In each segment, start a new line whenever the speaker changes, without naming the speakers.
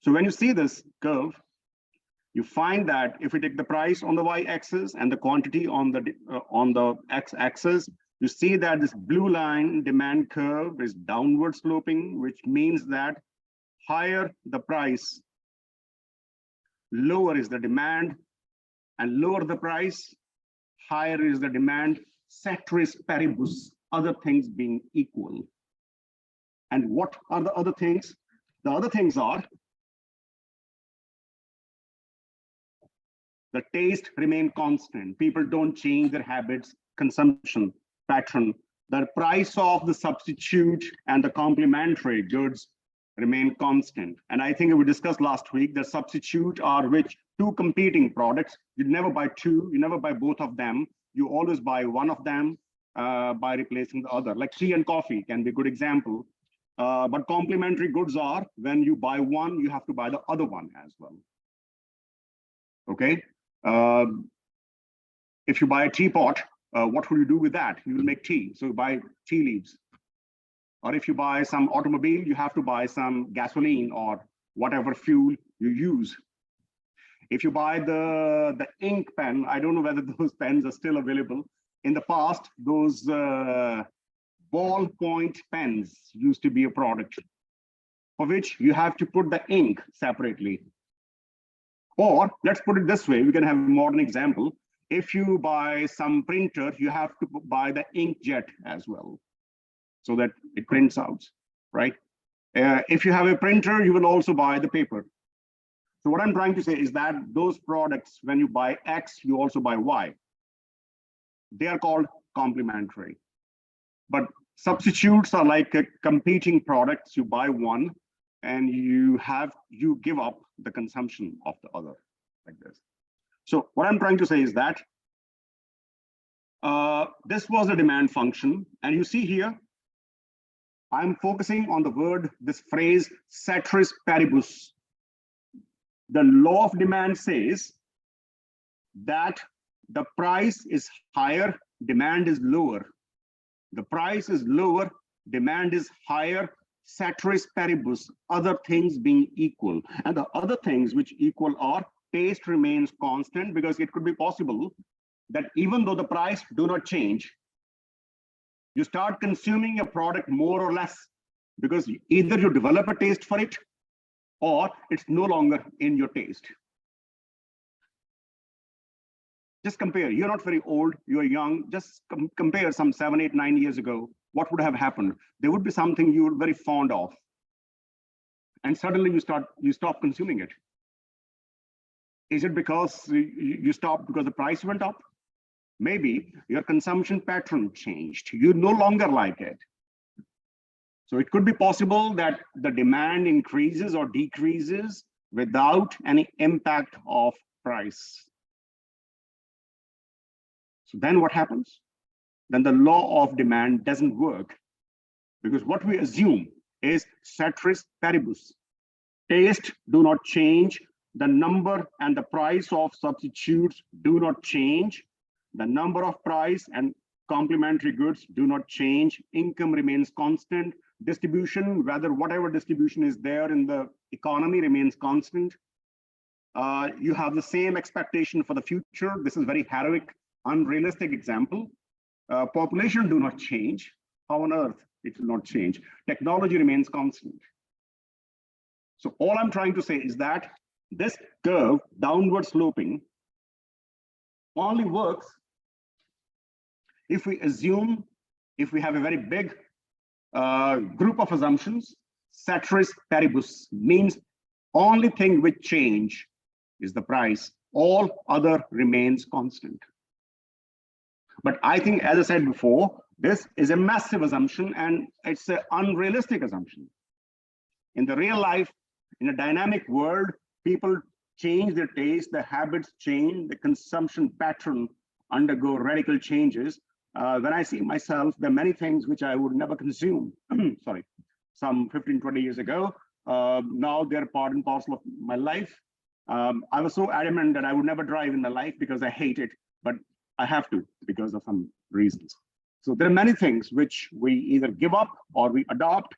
So when you see this curve, you find that if we take the price on the y-axis and the quantity on the x-axis, you see that this blue line demand curve is downward sloping, which means that higher the price, lower is the demand, and lower the price, higher is the demand, ceteris paribus, other things being equal. And what are the other things? The other things are the taste remain constant. People don't change their habits, consumption pattern. The price of the substitute and the complementary goods remain constant. And I think we discussed last week, the substitute are which two competing products. You never buy two, you never buy both of them. You always buy one of them by replacing the other. Like tea and coffee can be a good example. But complementary goods are when you buy one, you have to buy the other one as well. Okay. If you buy a teapot, what will you do with that? You will make tea. So you buy tea leaves. Or if you buy some automobile, you have to buy some gasoline or whatever fuel you use. If you buy the ink pen, I don't know whether those pens are still available. In the past, those ballpoint pens used to be a product for which you have to put the ink separately. Or let's put it this way, we can have a modern example. If you buy some printer, you have to buy the inkjet as well, so that it prints out, right? If you have a printer, you will also buy the paper. So what I'm trying to say is that those products, when you buy X, you also buy Y. They are called complementary. But substitutes are like competing products. You buy one and you give up the consumption of the other, like this. So what I'm trying to say is that this was a demand function. And you see here, I'm focusing on the word, this phrase, ceteris paribus. The law of demand says that the price is higher, demand is lower. The price is lower, demand is higher, ceteris paribus, other things being equal. And the other things which equal are taste remains constant, because it could be possible that even though the price do not change, you start consuming a product more or less, because either you develop a taste for it or it's no longer in your taste. Just compare, you're not very old, you're young, just compare some 7, 8, 9 years ago, what would have happened? There would be something you were very fond of, and suddenly you stop consuming it. Is it because you stopped because the price went up? Maybe your consumption pattern changed. You no longer like it. So it could be possible that the demand increases or decreases without any impact of price. So then what happens? Then the law of demand doesn't work, because what we assume is ceteris paribus. Taste do not change. The number and the price of substitutes do not change. The number of price and complementary goods do not change. Income remains constant. Distribution, whatever distribution is there in the economy, remains constant. You have the same expectation for the future. This is very heroic, unrealistic example. Population do not change. How on earth it will not change? Technology remains constant. So all I'm trying to say is that this curve, downward sloping, only works if we assume, if we have a very big group of assumptions. Ceteris paribus means only thing which change is the price. All other remains constant. But I think, as I said before, this is a massive assumption, and it's an unrealistic assumption. In the real life, in a dynamic world, people change their taste, their habits change, the consumption pattern undergo radical changes. When I see myself, there are many things which I would never consume, sorry, some 15, 20 years ago. Now they're part and parcel of my life. I was so adamant that I would never drive in my life because I hate it, but I have to because of some reasons. So there are many things which we either give up or we adopt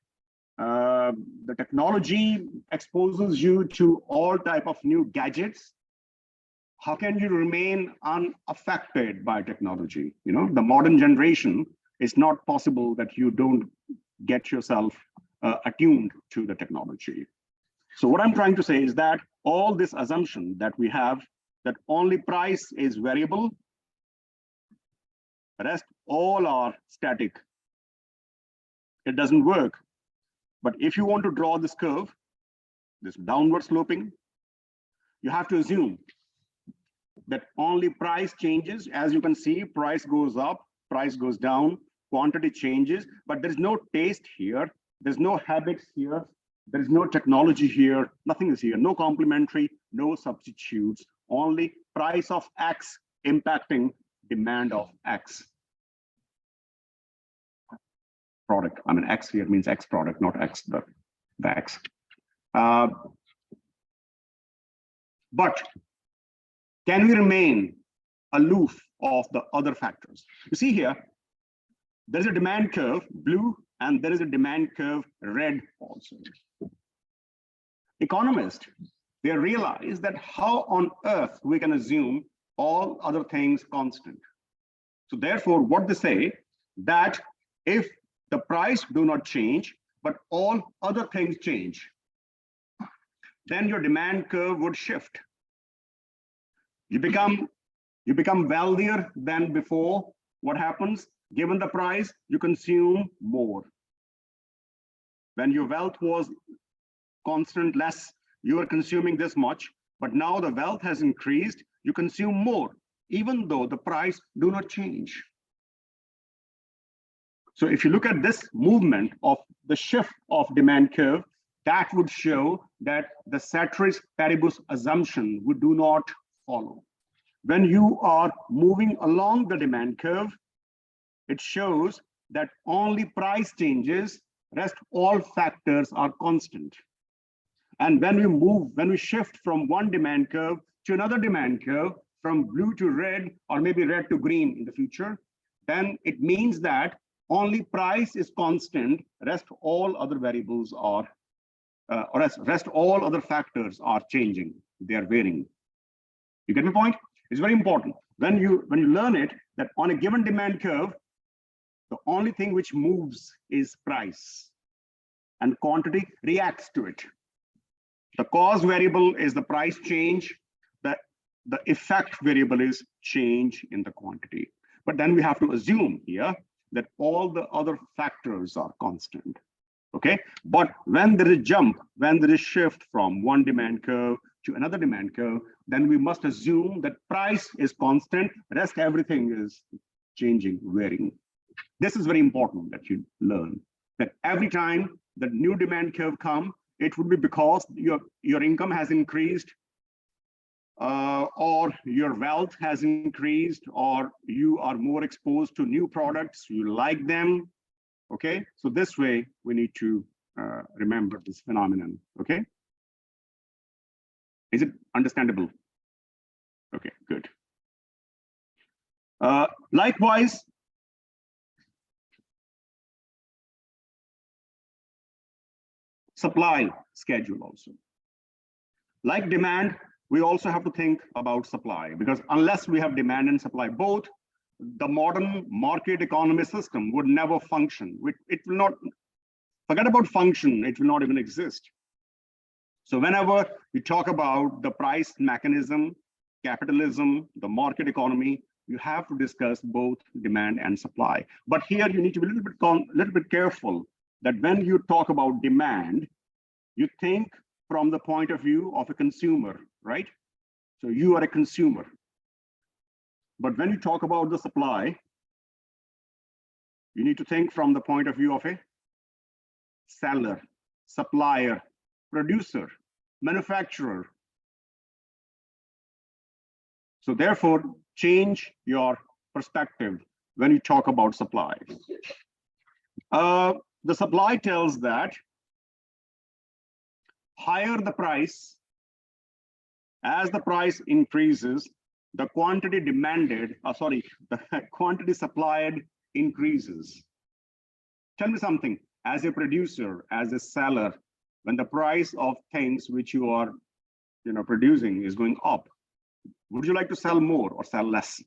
The technology exposes you to all type of new gadgets. How can you remain unaffected by technology? You know, the modern generation, it's not possible that you don't get yourself attuned to the technology. So what I'm trying to say is that all this assumption that we have that only price is variable, rest all are static. It doesn't work. But if you want to draw this curve, this downward sloping, you have to assume that only price changes. As you can see, price goes up, price goes down, quantity changes, but there's no taste here. There's no habits here. There is no technology here. Nothing is here. No complementary, no substitutes, only price of X impacting demand of X product. I mean, X here means X product, not X, the X. But can we remain aloof of the other factors? You see here, there's a demand curve, blue, and there is a demand curve, red also. Economists, they realize that how on earth we can assume all other things constant. So therefore, what they say, that if the price do not change, but all other things change, then your demand curve would shift. You become wealthier than before. What happens? Given the price, you consume more. When your wealth was constant, less, you are consuming this much, but now the wealth has increased, you consume more, even though the price do not change. So if you look at this movement of the shift of demand curve, that would show that the ceteris paribus assumption would do not follow. When you are moving along the demand curve, it shows that only price changes, rest all factors are constant. And when we shift from one demand curve to another demand curve, from blue to red, or maybe red to green in the future, then it means that only price is constant, rest all other variables are, or rest all other factors are changing, they are varying. You get my point? It's very important. When you learn it, that on a given demand curve, the only thing which moves is price, and quantity reacts to it. The cause variable is the price change, the effect variable is change in the quantity. But then we have to assume here that all the other factors are constant, okay? But when there is a jump, when there is shift from one demand curve to another demand curve, then we must assume that price is constant, rest everything is changing, varying. This is very important that you learn, that every time the new demand curve comes, it would be because your income has increased, or your wealth has increased, or you are more exposed to new products, you like them, okay? So this way, we need to remember this phenomenon, okay? Is it understandable? Okay, good. Likewise, supply schedule also. Like demand, we also have to think about supply, because unless we have demand and supply both, the modern market economy system would never function. It will not, forget about function, it will not even exist. So whenever we talk about the price mechanism, capitalism, the market economy, you have to discuss both demand and supply. But here you need to be a little bit careful that when you talk about demand, you think from the point of view of a consumer, right? So you are a consumer. But when you talk about the supply, you need to think from the point of view of a seller, supplier, producer, manufacturer. So therefore, change your perspective when you talk about supply. The supply tells that higher the price, as the price increases, the quantity demanded, the quantity supplied increases. Tell me something, as a producer, as a seller, when the price of things which you are producing is going up, would you like to sell more or sell less?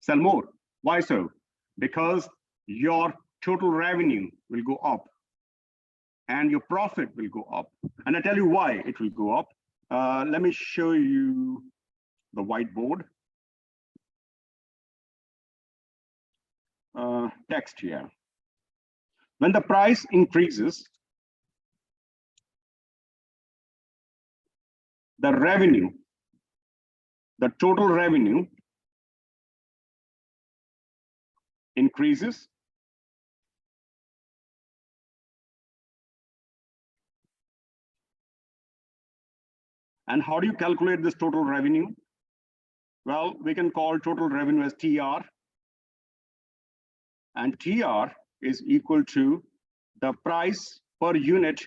Sell more. Why so? Because your total revenue will go up and your profit will go up. And I tell you why it will go up. Let me show you the whiteboard. Text here. When the price increases, the revenue, the total revenue increases. And how do you calculate this total revenue? Well, we can call total revenue as TR. And TR is equal to the price per unit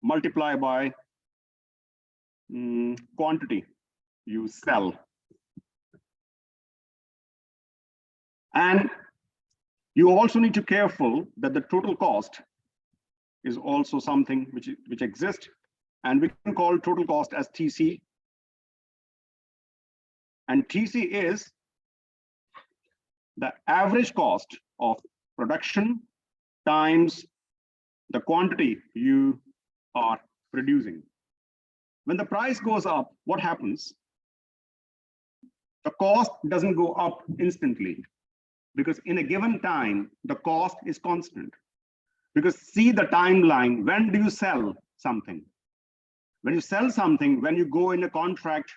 multiplied by quantity you sell. And you also need to be careful that the total cost is also something which exists, and we can call total cost as TC. And TC is the average cost of production times the quantity you are producing. When the price goes up, what happens? The cost doesn't go up instantly, because in a given time, the cost is constant. Because see the timeline, when do you sell something? When you sell something, when you go in a contract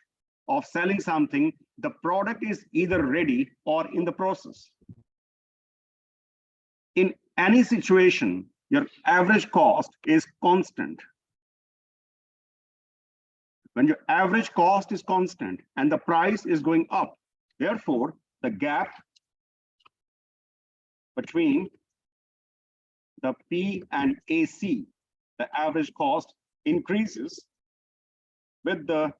of selling something, the product is either ready or in the process. In any situation, your average cost is constant. When your average cost is constant and the price is going up, therefore, the gap between the P and AC, the average cost, increases with the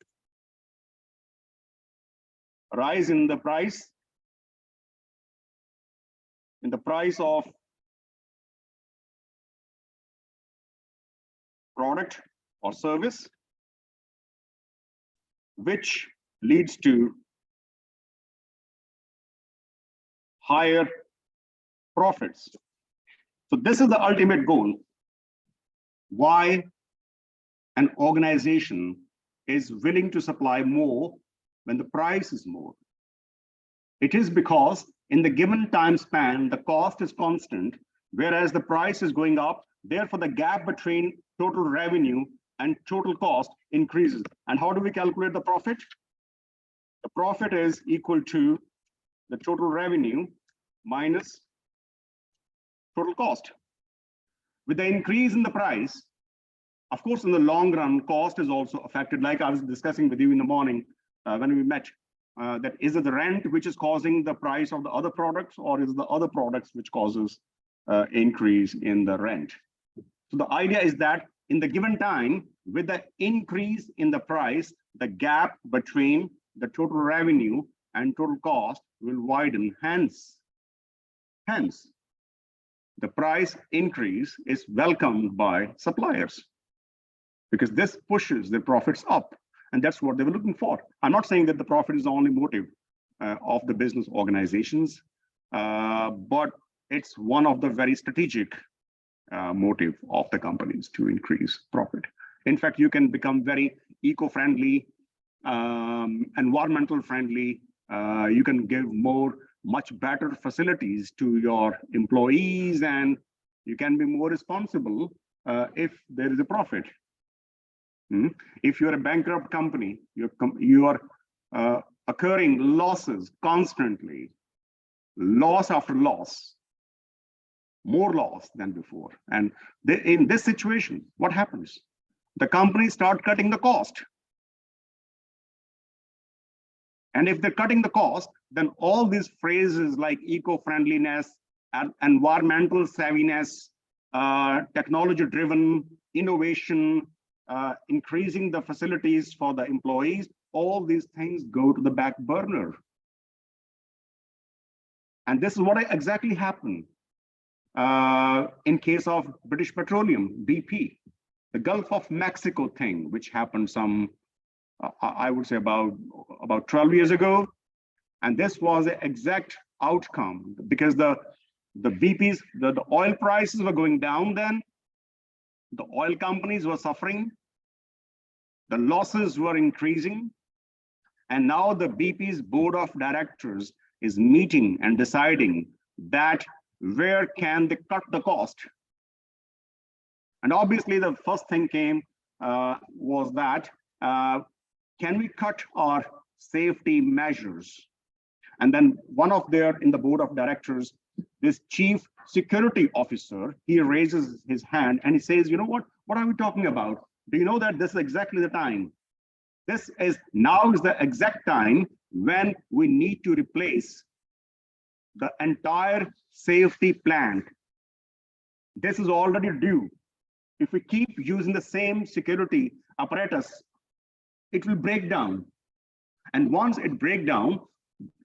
rise in the price of product or service, which leads to higher profits. So this is the ultimate goal. Why an organization is willing to supply more when the price is more. It is because in the given time span, the cost is constant, whereas the price is going up. Therefore, the gap between total revenue and total cost increases. And how do we calculate the profit? The profit is equal to the total revenue minus total cost. With the increase in the price, of course, in the long run, cost is also affected. Like I was discussing with you in the morning when we met, that is it the rent which is causing the price of the other products, or is it the other products which causes increase in the rent? So the idea is that in the given time, with the increase in the price, the gap between the total revenue and total cost will widen. Hence, the price increase is welcomed by suppliers, because this pushes the profits up, and that's what they were looking for. I'm not saying that the profit is the only motive of the business organizations, but it's one of the very strategic motive of the companies to increase profit. In fact, you can become very eco-friendly, environmental friendly. You can give much better facilities to your employees, and you can be more responsible if there is a profit. If you're a bankrupt company, you are occurring losses constantly, loss after loss, more loss than before. And in this situation, what happens? The companies start cutting the cost. And if they're cutting the cost, then all these phrases like eco-friendliness, environmental savviness, technology-driven innovation, increasing the facilities for the employees, all these things go to the back burner. And this is what exactly happened in case of British Petroleum, BP, the Gulf of Mexico thing, which happened some, I would say about 12 years ago. And this was the exact outcome because the BPs, the oil prices were going down then. The oil companies were suffering. The losses were increasing. And now the BP's board of directors is meeting and deciding that where can they cut the cost. And obviously the first thing came was that can we cut our safety measures? And then one of their, in the board of directors, this chief security officer, he raises his hand and he says, you know what are we talking about? Do you know that this is exactly the time? Now is the exact time when we need to replace the entire safety plant. This is already due. If we keep using the same security apparatus, it will break down. And once it breaks down,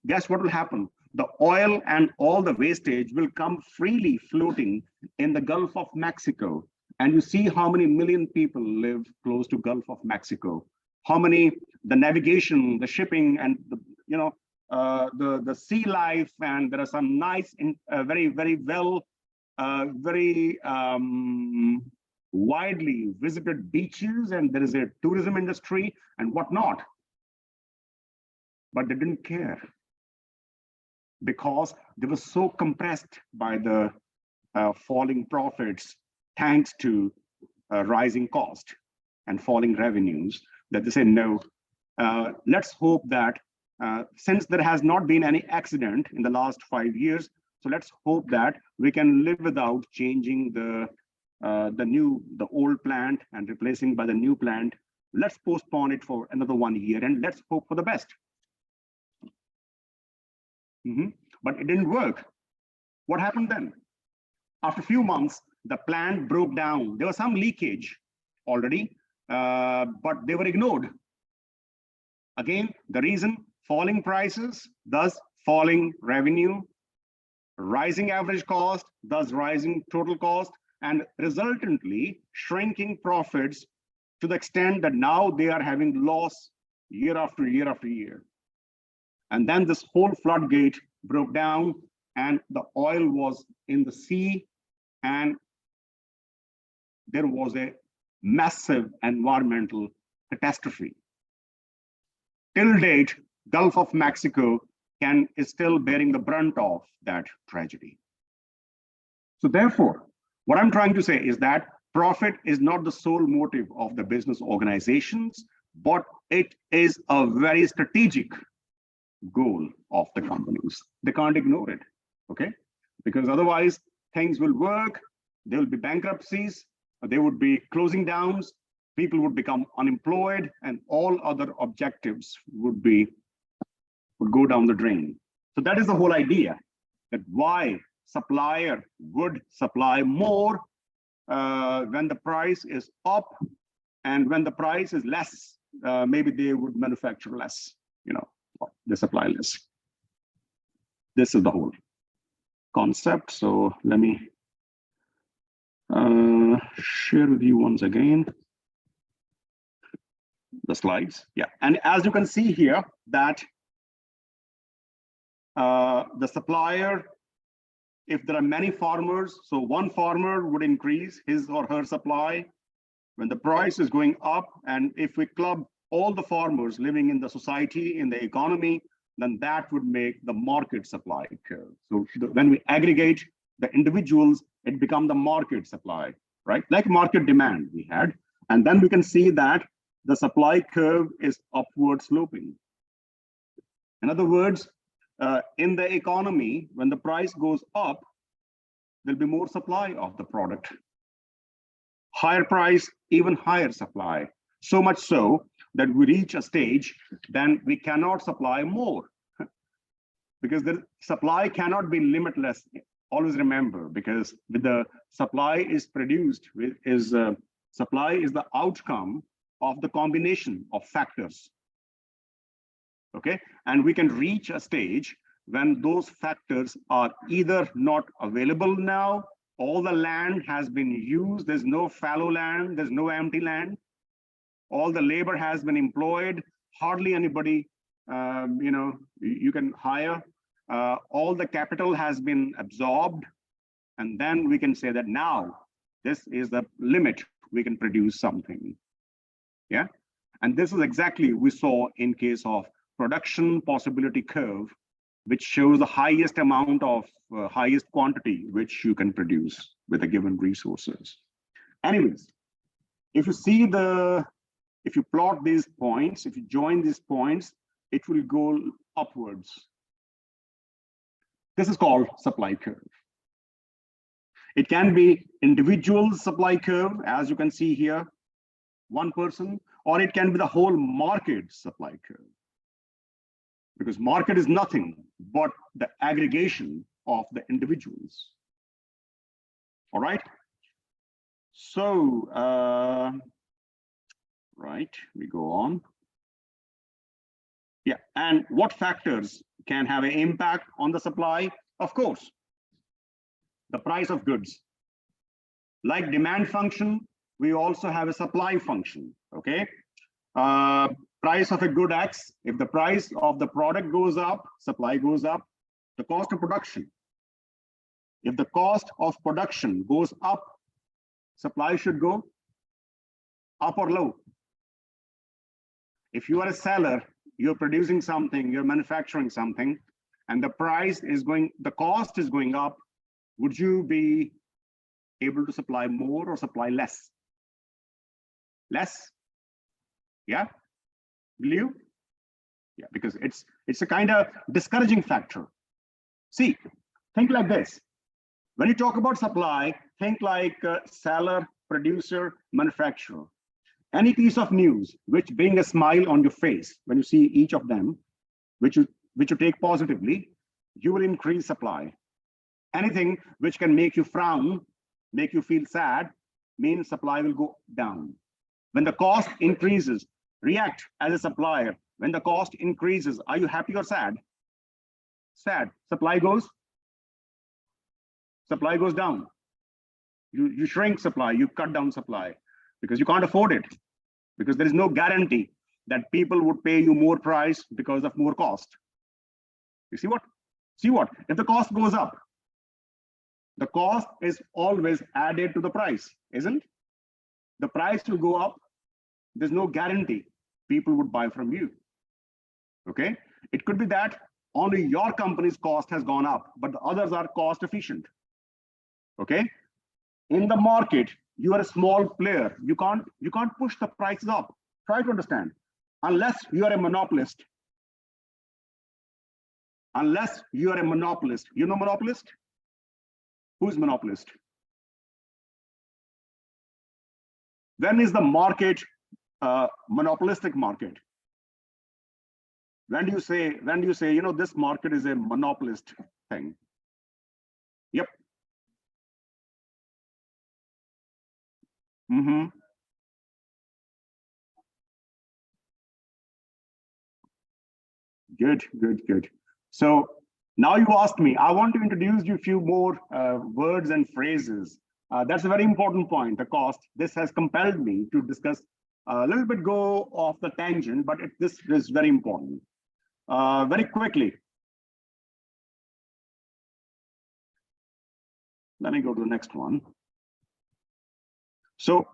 guess what will happen? The oil and all the wastage will come freely floating in the Gulf of Mexico. And you see how many million people live close to Gulf of Mexico. How many, the navigation, the shipping, and the sea life, and there are some nice, very well, very widely visited beaches, and there is a tourism industry and whatnot. But they didn't care because they were so compressed by the falling profits thanks to rising cost and falling revenues that they say, no, let's hope that since there has not been any accident in the last 5 years, so let's hope that we can live without changing the old plant and replacing by the new plant. Let's postpone it for another 1 year and let's hope for the best. But it didn't work. What happened then? After a few months, the plant broke down. There was some leakage already, but they were ignored. Again, the reason, falling prices, thus falling revenue, rising average cost, thus rising total cost, and resultantly shrinking profits to the extent that now they are having loss year after year after year. And then this whole floodgate broke down and the oil was in the sea, and there was a massive environmental catastrophe. Till date, Gulf of Mexico is still bearing the brunt of that tragedy. So therefore, what I'm trying to say is that profit is not the sole motive of the business organizations, but it is a very strategic goal of the companies. They can't ignore it, okay? Because otherwise things will work, there will be bankruptcies, there would be closing downs, people would become unemployed, and all other objectives would go down the drain. So that is the whole idea, that why supplier would supply more when the price is up, and when the price is less, maybe they would manufacture less, they supply less. This is the whole concept. So let me share with you once again the slides. Yeah, and as you can see here that the supplier, if there are many farmers, so one farmer would increase his or her supply when the price is going up. And if we club all the farmers living in the society, in the economy, then that would make the market supply curve. So when we aggregate the individuals, it becomes the market supply, right? Like market demand we had. And then we can see that the supply curve is upward sloping. In other words, in the economy, when the price goes up, there'll be more supply of the product. Higher price, even higher supply. So much so that we reach a stage, then we cannot supply more because the supply cannot be limitless. Always remember, because with the supply is produced, supply is the outcome of the combination of factors. Okay, and we can reach a stage when those factors are either not available now, all the land has been used, there's no fallow land, there's no empty land, all the labor has been employed, hardly anybody you can hire, all the capital has been absorbed, and then we can say that now this is the limit, we can produce something. Yeah, and this is exactly we saw in case of production possibility curve, which shows the highest amount of highest quantity which you can produce with a given resources. Anyways, if you plot these points, if you join these points, it will go upwards. This is called supply curve. It can be individual supply curve, as you can see here, one person, or it can be the whole market supply curve. Because market is nothing but the aggregation of the individuals. All right. So, right, we go on. Yeah, and what factors can have an impact on the supply? Of course, the price of goods. Like demand function, we also have a supply function, okay? Price of a good X, if the price of the product goes up, supply goes up, the cost of production. If the cost of production goes up, supply should go up or low. If you are a seller, you're producing something, you're manufacturing something, and the cost is going up, would you be able to supply more or supply less? Less? Yeah? Will you? Yeah, because it's a kind of discouraging factor. See, think like this. When you talk about supply, think like seller, producer, manufacturer. Any piece of news which bring a smile on your face when you see each of them, which you take positively, you will increase supply. Anything which can make you frown, make you feel sad, means supply will go down. When the cost increases, react as a supplier. When the cost increases, are you happy or sad? Sad. Supply goes down. You shrink supply, you cut down supply because you can't afford it, because there is no guarantee that people would pay you more price because of more cost. You see what? If the cost goes up, the cost is always added to the price, isn't it? The price will go up. There's no guarantee people would buy from you. Okay, it could be that only your company's cost has gone up, but the others are cost efficient. Okay, in the market, you are a small player. You can't push the prices up. Try to understand. Unless you are a monopolist. Unless you are a monopolist. You know monopolist? Who's monopolist? When is the market monopolistic market? When do you say, this market is a monopolist thing? Yep. Mm-hmm. Good. So now you asked me, I want to introduce you a few more words and phrases. That's a very important point, the cost. This has compelled me to discuss a little bit, go off the tangent, but this is very important. Very quickly. Let me go to the next one. So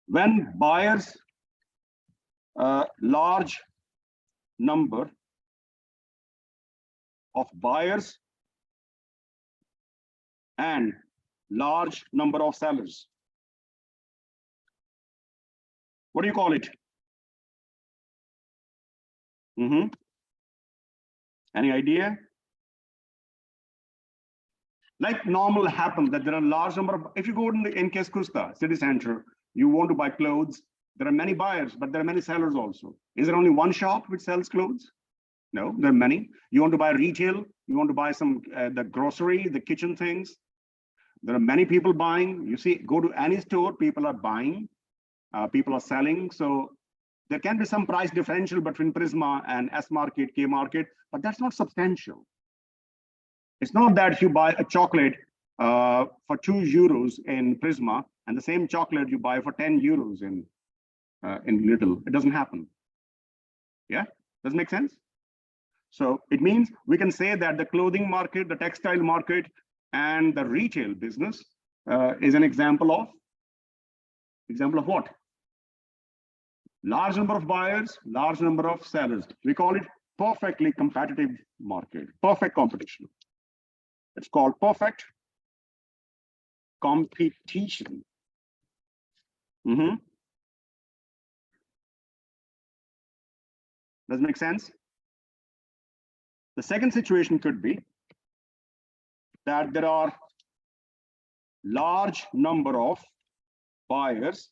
when buyers, large number of buyers and large number of sellers, what do you call it? Any idea? Like normal happens that there are a large number of, if you go in case Kusta, city center, you want to buy clothes, there are many buyers, but there are many sellers also. Is there only one shop which sells clothes? No, there are many. You want to buy retail, you want to buy some, the grocery, the kitchen things. There are many people buying. You see, go to any store, people are buying, people are selling. So There can be some price differential between Prisma and S market, K market, but that's not substantial. It's not that you buy a chocolate for €2 in Prisma and the same chocolate you buy for €10 in Lidl. It doesn't happen. Yeah, does it make sense? So it means we can say that the clothing market, the textile market, and the retail business is an example of what? Large number of buyers, large number of sellers. We call it perfectly competitive market, perfect competition. It's called perfect competition. Does it make sense? The second situation could be that there are large number of buyers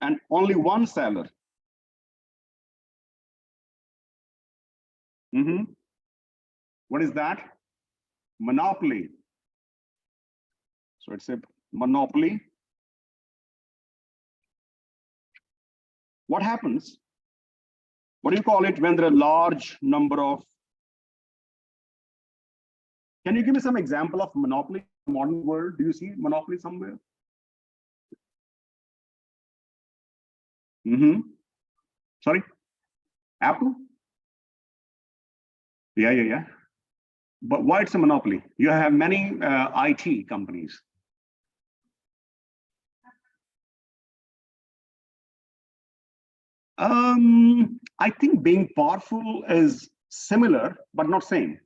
and only one seller. What is that? Monopoly. So it's a monopoly. What happens? What do you call it when there are large number of? Can you give me some example of monopoly in the modern world? Do you see monopoly somewhere? Sorry, Apple? Yeah. But why it's a monopoly? You have many IT companies. I think being powerful is similar, but not same.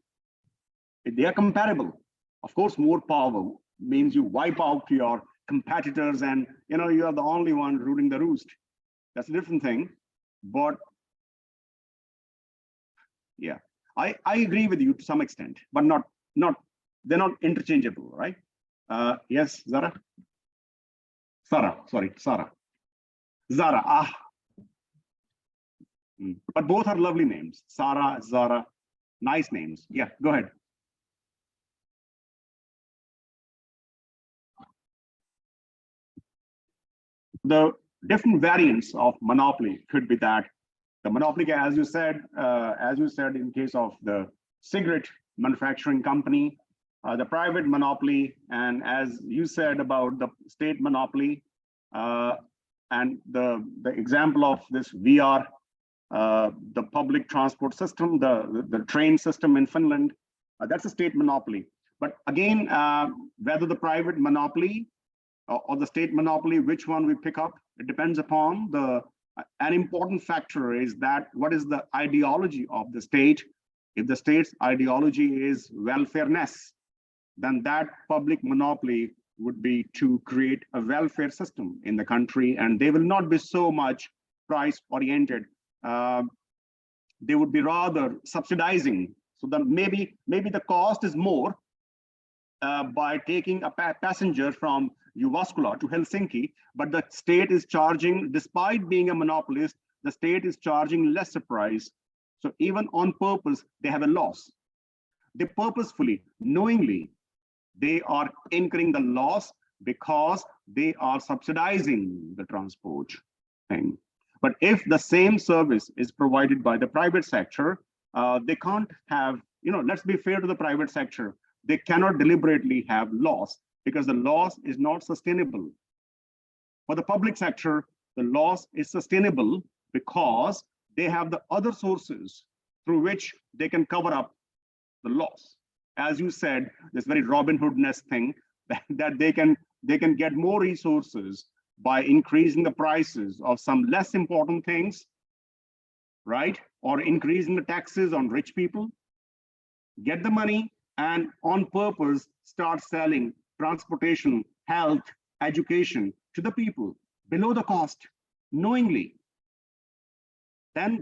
They are comparable. Of course, more power means you wipe out your competitors and you are the only one ruling the roost. That's a different thing. But yeah, I agree with you to some extent, but not they're not interchangeable, right? Yes, Zara. Sarah. Zara. But both are lovely names. Sarah, Zara, nice names. Yeah, go ahead. The different variants of monopoly could be that the monopoly, as you said in case of the cigarette manufacturing company, the private monopoly, and as you said about the state monopoly, and the example of this VR, the public transport system, the train system in Finland, that's a state monopoly. But again, whether the private monopoly or the state monopoly, which one we pick up, it depends upon an important factor is that what is the ideology of the state. If the state's ideology is welfareness, then that public monopoly would be to create a welfare system in the country, and they will not be so much price oriented. They would be rather subsidizing. So that maybe the cost is more by taking a passenger from Jyväskylä to Helsinki, but the state is charging, despite being a monopolist, the state is charging lesser price. So even on purpose, they have a loss. They purposefully, knowingly, they are incurring the loss because they are subsidizing the transport thing. But if the same service is provided by the private sector, they can't have, let's be fair to the private sector. They cannot deliberately have loss because the loss is not sustainable. For the public sector, the loss is sustainable because they have the other sources through which they can cover up the loss. As you said, this very Robin Hood-ness thing that they can get more resources by increasing the prices of some less important things, right? Or increasing the taxes on rich people, get the money and on purpose start selling transportation, health, education to the people below the cost, knowingly. Then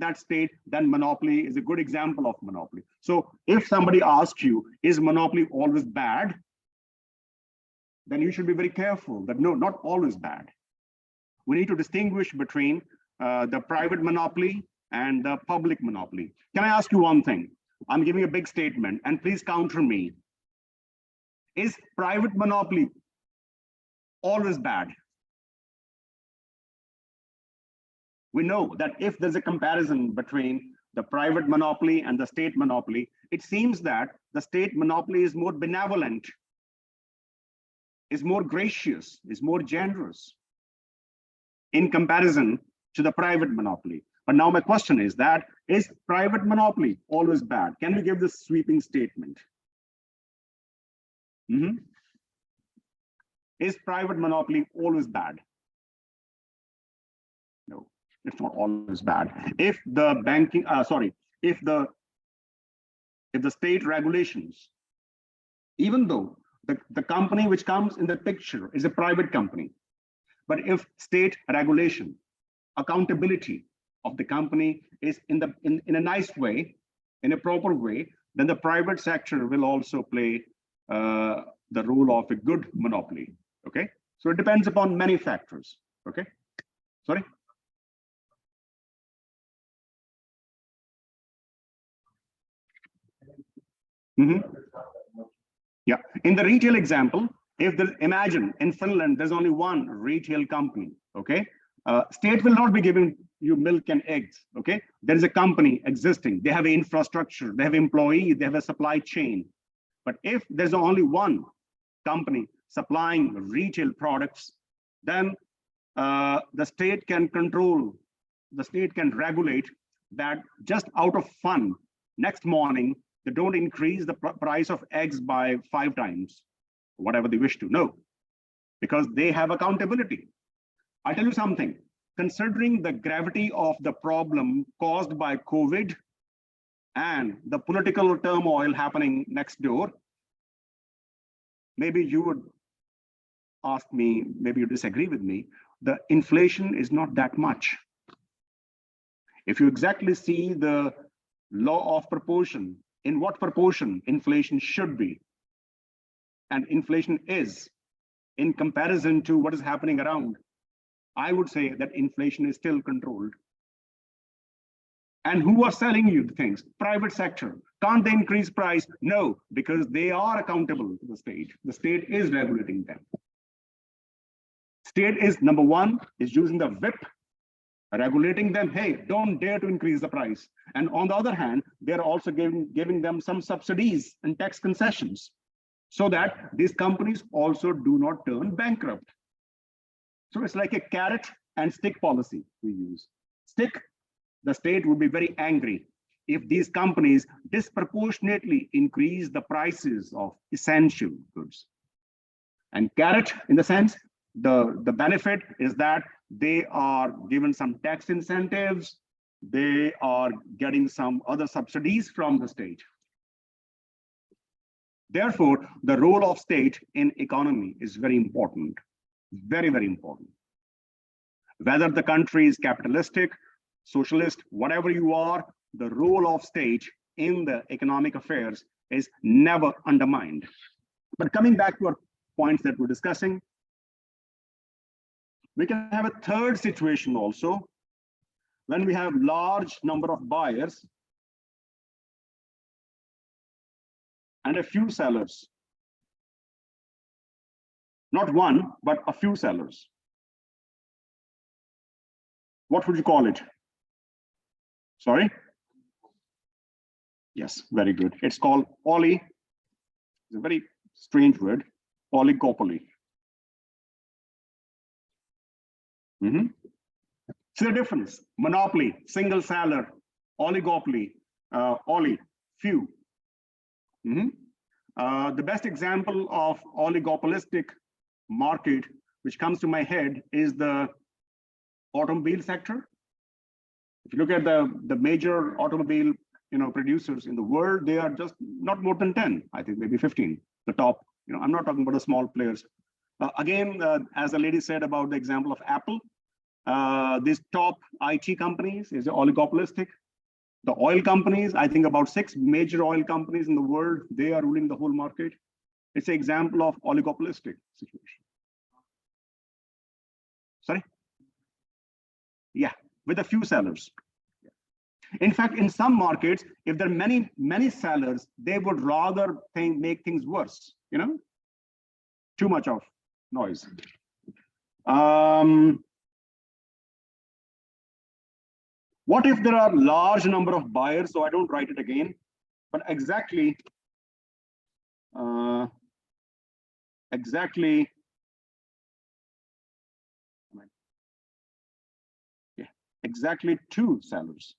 monopoly is a good example of monopoly. So if somebody asks you, is monopoly always bad? Then you should be very careful that no, not always bad. We need to distinguish between the private monopoly and the public monopoly. Can I ask you one thing? I'm giving a big statement and please counter me. Is private monopoly always bad? We know that if there's a comparison between the private monopoly and the state monopoly, it seems that the state monopoly is more benevolent, is more gracious, is more generous in comparison to the private monopoly. But now my question is that, is private monopoly always bad? Can you give this sweeping statement? Is private monopoly always bad? No, it's not always bad. If the banking, if the state regulations, even though the company which comes in the picture is a private company, but if state regulation, accountability of the company is in a nice way, in a proper way, then the private sector will also play the role of a good monopoly. Okay, so it depends upon many factors. Okay, sorry. Yeah, in the retail example, if there's, imagine in Finland, there's only one retail company, okay? State will not be giving you milk and eggs, okay? There is a company existing, they have infrastructure, they have employees, they have a supply chain. But if there's only one company supplying retail products, then the state can control, the state can regulate that just out of fun, next morning, they don't increase the price of eggs by 5 times, whatever they wish to. No, because they have accountability. I tell you something, considering the gravity of the problem caused by COVID and the political turmoil happening next door, maybe you would ask me, maybe you disagree with me, the inflation is not that much. If you exactly see the law of proportion, in what proportion inflation should be, and inflation is in comparison to what is happening around, I would say that inflation is still controlled. And who are selling you the things? Private sector. Can't they increase price? No, because they are accountable to the state. The state is regulating them. State is, number one, is using the whip, regulating them. Hey, don't dare to increase the price. And on the other hand, they're also giving them some subsidies and tax concessions so that these companies also do not turn bankrupt. So it's like a carrot and stick policy we use. Stick, the state would be very angry if these companies disproportionately increase the prices of essential goods. And carrot, in the sense, the benefit is that they are given some tax incentives, they are getting some other subsidies from the state. Therefore, the role of state in economy is very important, very, very important. Whether the country is capitalistic, socialist, whatever you are, the role of state in the economic affairs is never undermined. But coming back to our points that we're discussing, we can have a third situation also when we have large number of buyers and a few sellers. Not one, but a few sellers. What would you call it? Sorry? Yes, very good. It's called oli. It's a very strange word, oligopoly. So the difference, monopoly, single seller, oligopoly, oli, few. The best example of oligopolistic market which comes to my head is the automobile sector. If you look at the major automobile producers in the world, they are just not more than 10, I think maybe 15, the top. I'm not talking about the small players. Again, as the lady said about the example of Apple, these top IT companies is oligopolistic. The oil companies, I think about 6 major oil companies in the world, they are ruling the whole market. It's an example of oligopolistic situation. Sorry? Yeah, with a few sellers. In fact, in some markets, if there are many sellers, they would rather make things worse, too much of noise. What if there are large number of buyers? So I don't write it again, but exactly yeah, exactly 2 sellers.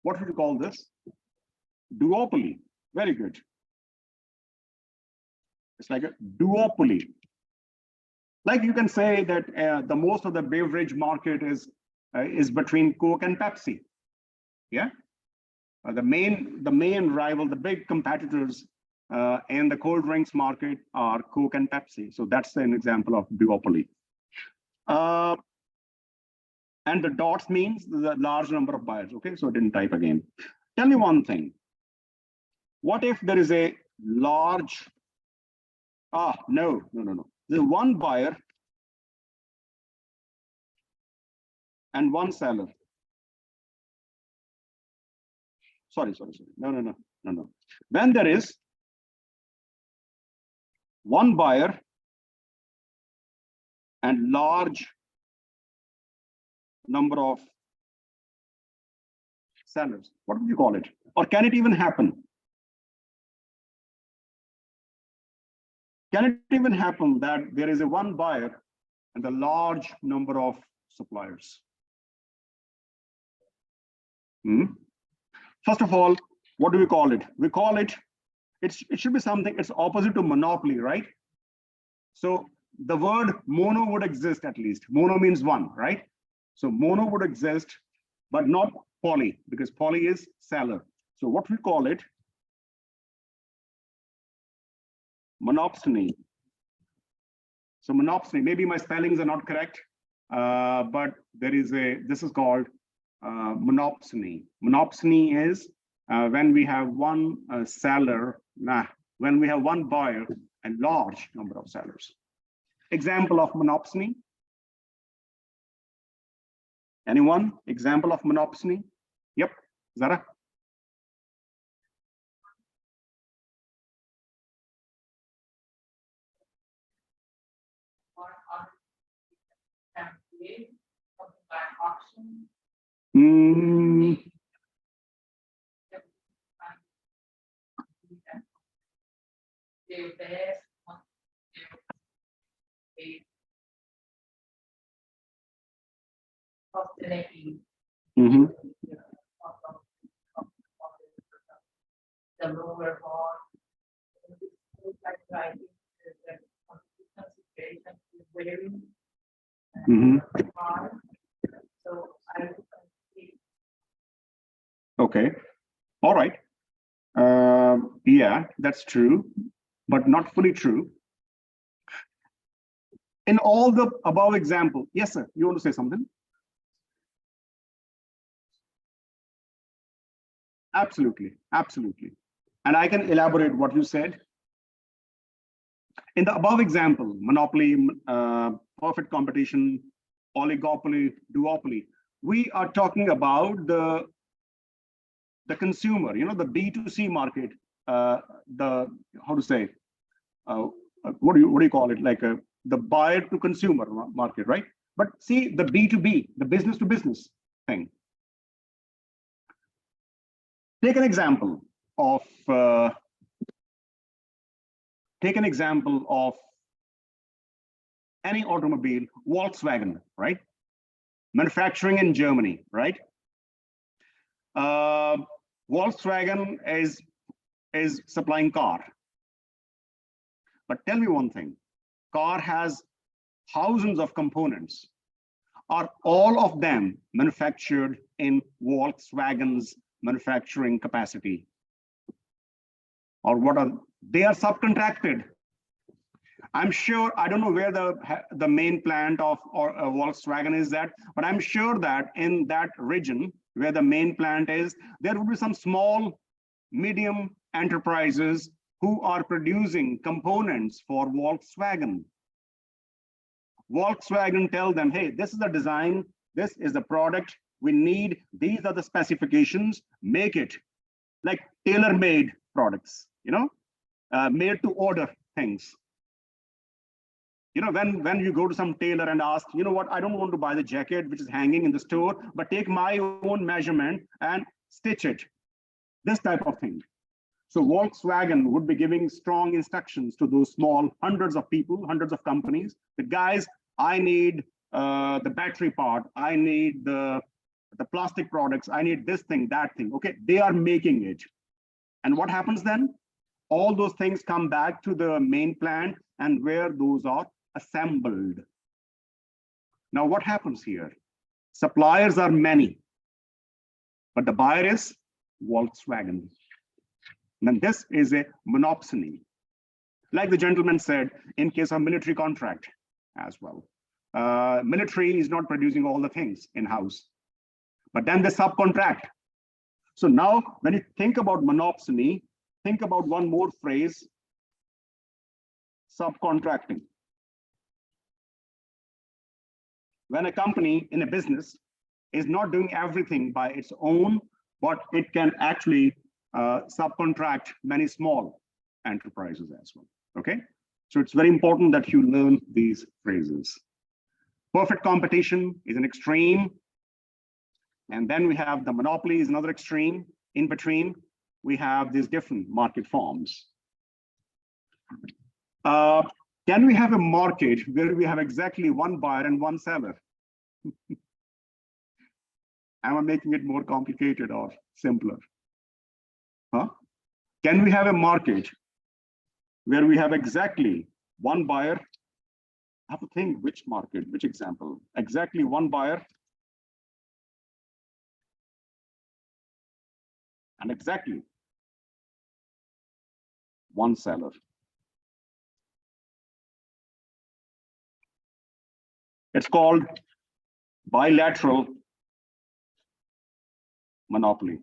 What would you call this? Duopoly. Very good. It's like a duopoly. Like you can say that the most of the beverage market is between Coke and Pepsi. Yeah, the main rival, the big competitors in the cold drinks market are Coke and Pepsi. So that's an example of duopoly. And the dots means the large number of buyers. Okay, so I didn't type again. Tell me one thing. What if there is a large, no. There's one buyer and one seller. Sorry. No. When there is one buyer and large number of sellers, what would you call it? Or can it even happen? Can it even happen that there is a one buyer and a large number of suppliers? First of all, what do we call it? We call it, it should be something, it's opposite to monopoly, right? So the word mono would exist at least. Mono means one, right? So mono would exist, but not poly, because poly is seller. So what we call it? Monopsony. So monopsony, maybe my spellings are not correct, but this is called monopsony. Monopsony is when we have one seller, when we have one buyer and large number of sellers. Example of monopsony? Anyone? Example of monopsony? Yep, Zara. The lower bar. Okay, all right. Yeah, that's true, but not fully true. In all the above example, yes, sir, you want to say something? Absolutely. And I can elaborate what you said. In the above example, monopoly, perfect competition, oligopoly, duopoly, we are talking about the consumer, the B2C market, the, how to say, what do you call it? Like the buyer to consumer market, right? But see the B2B, the business to business thing. Take an example of any automobile, Volkswagen, right? Manufacturing in Germany, right? Volkswagen is supplying car. But tell me one thing, car has thousands of components. Are all of them manufactured in Volkswagen's manufacturing capacity? Or what are they are subcontracted? I'm sure, I don't know where the main plant of Volkswagen is at, but I'm sure that in that region where the main plant is, there will be some small, medium enterprises who are producing components for Volkswagen. Volkswagen tell them, hey, this is the design, this is the product we need, these are the specifications, make it. Like tailor-made products, made to order things. You know, when you go to some tailor and ask, you know what, I don't want to buy the jacket which is hanging in the store, but take my own measurement and stitch it. This type of thing. So Volkswagen would be giving strong instructions to those small hundreds of people, hundreds of companies. The guys, I need the battery part, I need the plastic products, I need this thing, that thing. Okay, they are making it. And what happens then? All those things come back to the main plant and where those are assembled. Now, what happens here? Suppliers are many, but the buyer is Volkswagen. And this is a monopsony. Like the gentleman said, in case of military contract as well. Military is not producing all the things in-house, but then they subcontract. So now, when you think about monopsony, think about one more phrase, subcontracting. When a company in a business is not doing everything by its own, but it can actually subcontract many small enterprises as well, okay? So it's very important that you learn these phrases. Perfect competition is an extreme. And then we have the monopoly is another extreme. In between, we have these different market forms. Can we have a market where we have exactly one buyer and one seller? Am I making it more complicated or simpler? Huh? Can we have a market where we have exactly one buyer? I have to think which market, which example. Exactly one buyer and exactly one seller. It's called bilateral monopoly.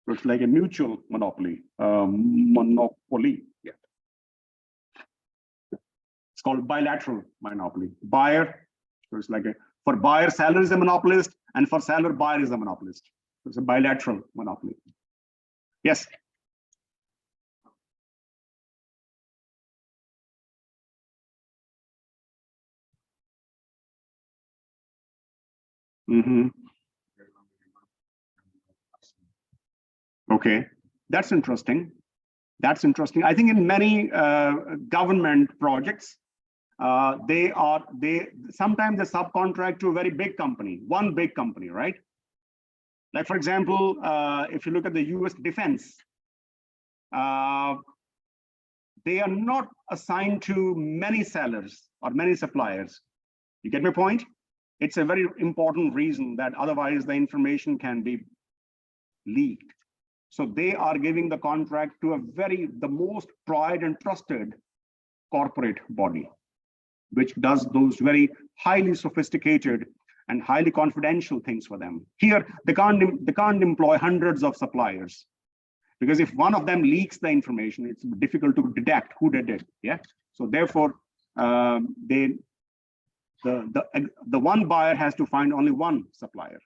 So it's like a mutual monopoly. Yeah. It's called bilateral monopoly. Buyer, so it's like for buyer, seller is a monopolist, and for seller, buyer is a monopolist. So it's a bilateral monopoly. Yes. Mm-hmm. Okay, that's interesting. That's interesting. I think in many government projects, they sometimes they subcontract to a very big company, one big company, right? Like for example, if you look at the US defense, they are not assigned to many sellers or many suppliers. You get my point? It's a very important reason that otherwise the information can be leaked. So they are giving the contract to the most tried and trusted corporate body, which does those very highly sophisticated and highly confidential things for them. Here, they can't employ hundreds of suppliers, because if one of them leaks the information, it's difficult to detect who did it. Yeah. So therefore, the one buyer has to find only one supplier.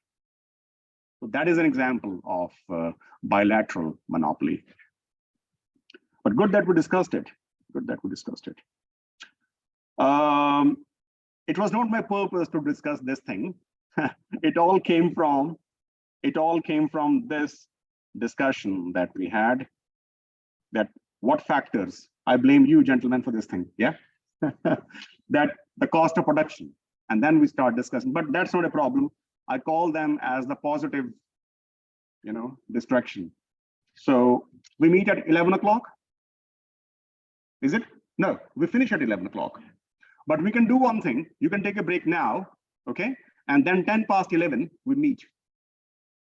So that is an example of bilateral monopoly. But good that we discussed it. Good that we discussed it. It was not my purpose to discuss this thing. It all came from this discussion that we had. That what factors? I blame you, gentlemen, for this thing. Yeah, that the cost of production, and then we start discussing. But that's not a problem. I call them as the positive, distraction. So we meet at 11 o'clock. Is it? No, we finish at 11 o'clock. But we can do one thing. You can take a break now, okay? And then 10 past 11, we meet,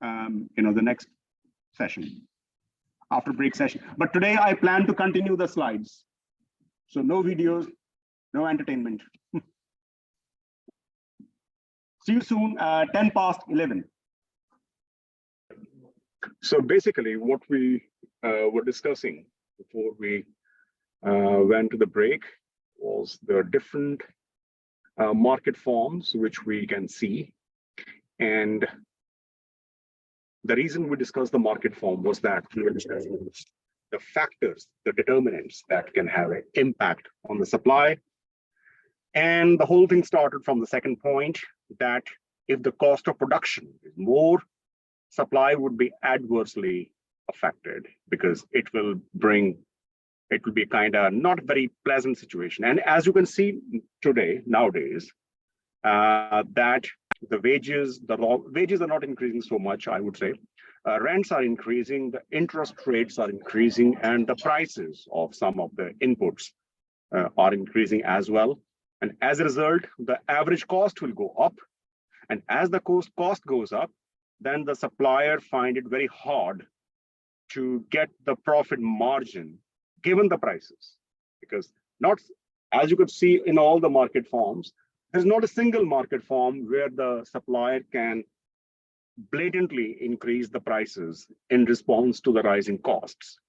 the next session, after break session. But today I plan to continue the slides. So no videos, no entertainment. See you soon, 10 past 11. So basically what we were discussing before we went to the break was the different market forms which we can see. And the reason we discussed the market form was that we were discussing the factors, the determinants that can have an impact on the supply. And the whole thing started from the second point, that if the cost of production is more, supply would be adversely affected, because it will be kind of not very pleasant situation. And as you can see today, nowadays, that the wages are not increasing so much, I would say. Rents are increasing, the interest rates are increasing, and the prices of some of the inputs are increasing as well. And as a result, the average cost will go up. And as the cost goes up, then the supplier find it very hard to get the profit margin given the prices. Because not, as you could see in all the market forms, there's not a single market form where the supplier can blatantly increase the prices in response to the rising costs.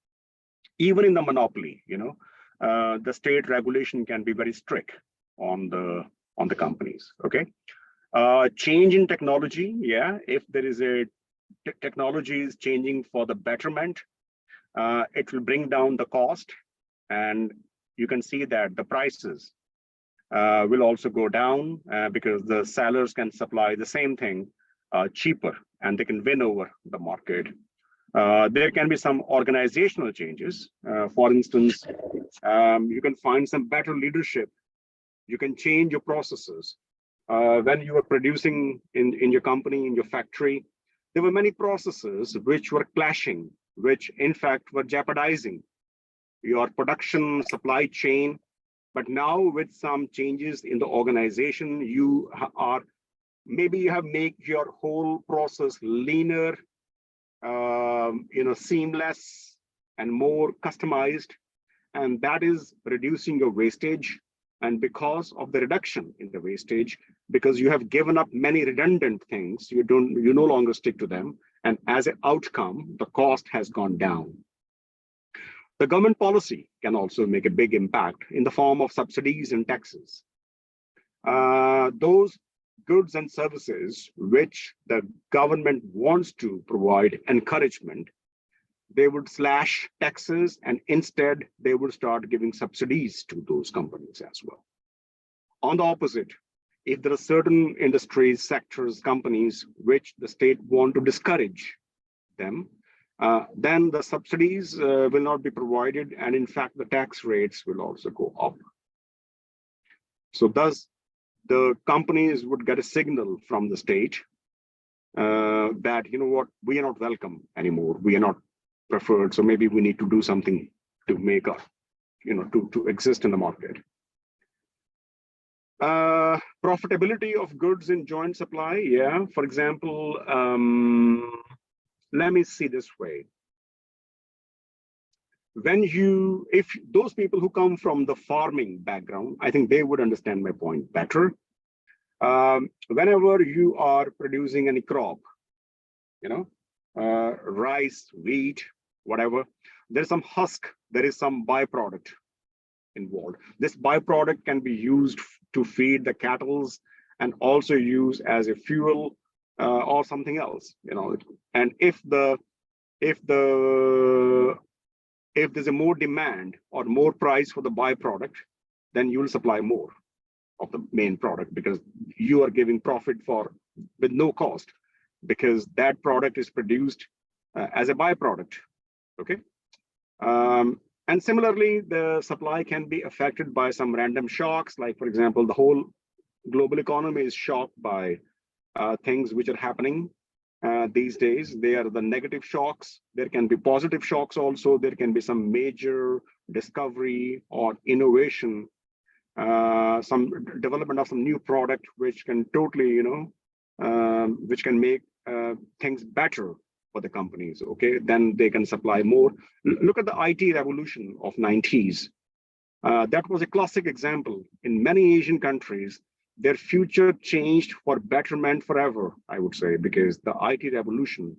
Even in the monopoly, the state regulation can be very strict on the companies. Okay, change in technology, yeah. If there is a technology is changing for the betterment, it will bring down the cost, and you can see that the prices will also go down because the sellers can supply the same thing cheaper, and they can win over the market. There can be some organizational changes. For instance, you can find some better leadership. You can change your processes. When you were producing in your company, in your factory, there were many processes which were clashing, which in fact were jeopardizing your production supply chain. But now with some changes in the organization, you have made your whole process leaner, seamless and more customized, and that is reducing your wastage. And because of the reduction in the wastage, because you have given up many redundant things, you no longer stick to them, and as an outcome, the cost has gone down. The government policy can also make a big impact in the form of subsidies and taxes. Those goods and services which the government wants to provide encouragement, they would slash taxes, and instead they would start giving subsidies to those companies as well. On the opposite, if there are certain industries, sectors, companies which the state want to discourage them, then the subsidies will not be provided, and in fact the tax rates will also go up. So thus the companies would get a signal from the state that, we are not welcome anymore, we are not preferred, so maybe we need to do something to make us, to exist in the market. Profitability of goods in joint supply, yeah. For example, let me see this way. If those people who come from the farming background, I think they would understand my point better. Whenever you are producing any crop, rice, wheat, whatever, there's some husk, there is some byproduct involved. This byproduct can be used to feed the cattle and also used as a fuel or something else, And if there's a more demand or more price for the byproduct, then you will supply more of the main product, because you are giving profit with no cost, because that product is produced as a byproduct. Okay. And similarly, the supply can be affected by some random shocks. Like, for example, the whole global economy is shocked by things which are happening these days. They are the negative shocks. There can be positive shocks also. There can be some major discovery or innovation, some development of some new product which can totally, which can make things better for the companies. Okay, then they can supply more. Look at the IT revolution of 90s. That was a classic example. In many Asian countries, their future changed for betterment forever, I would say, because the IT revolution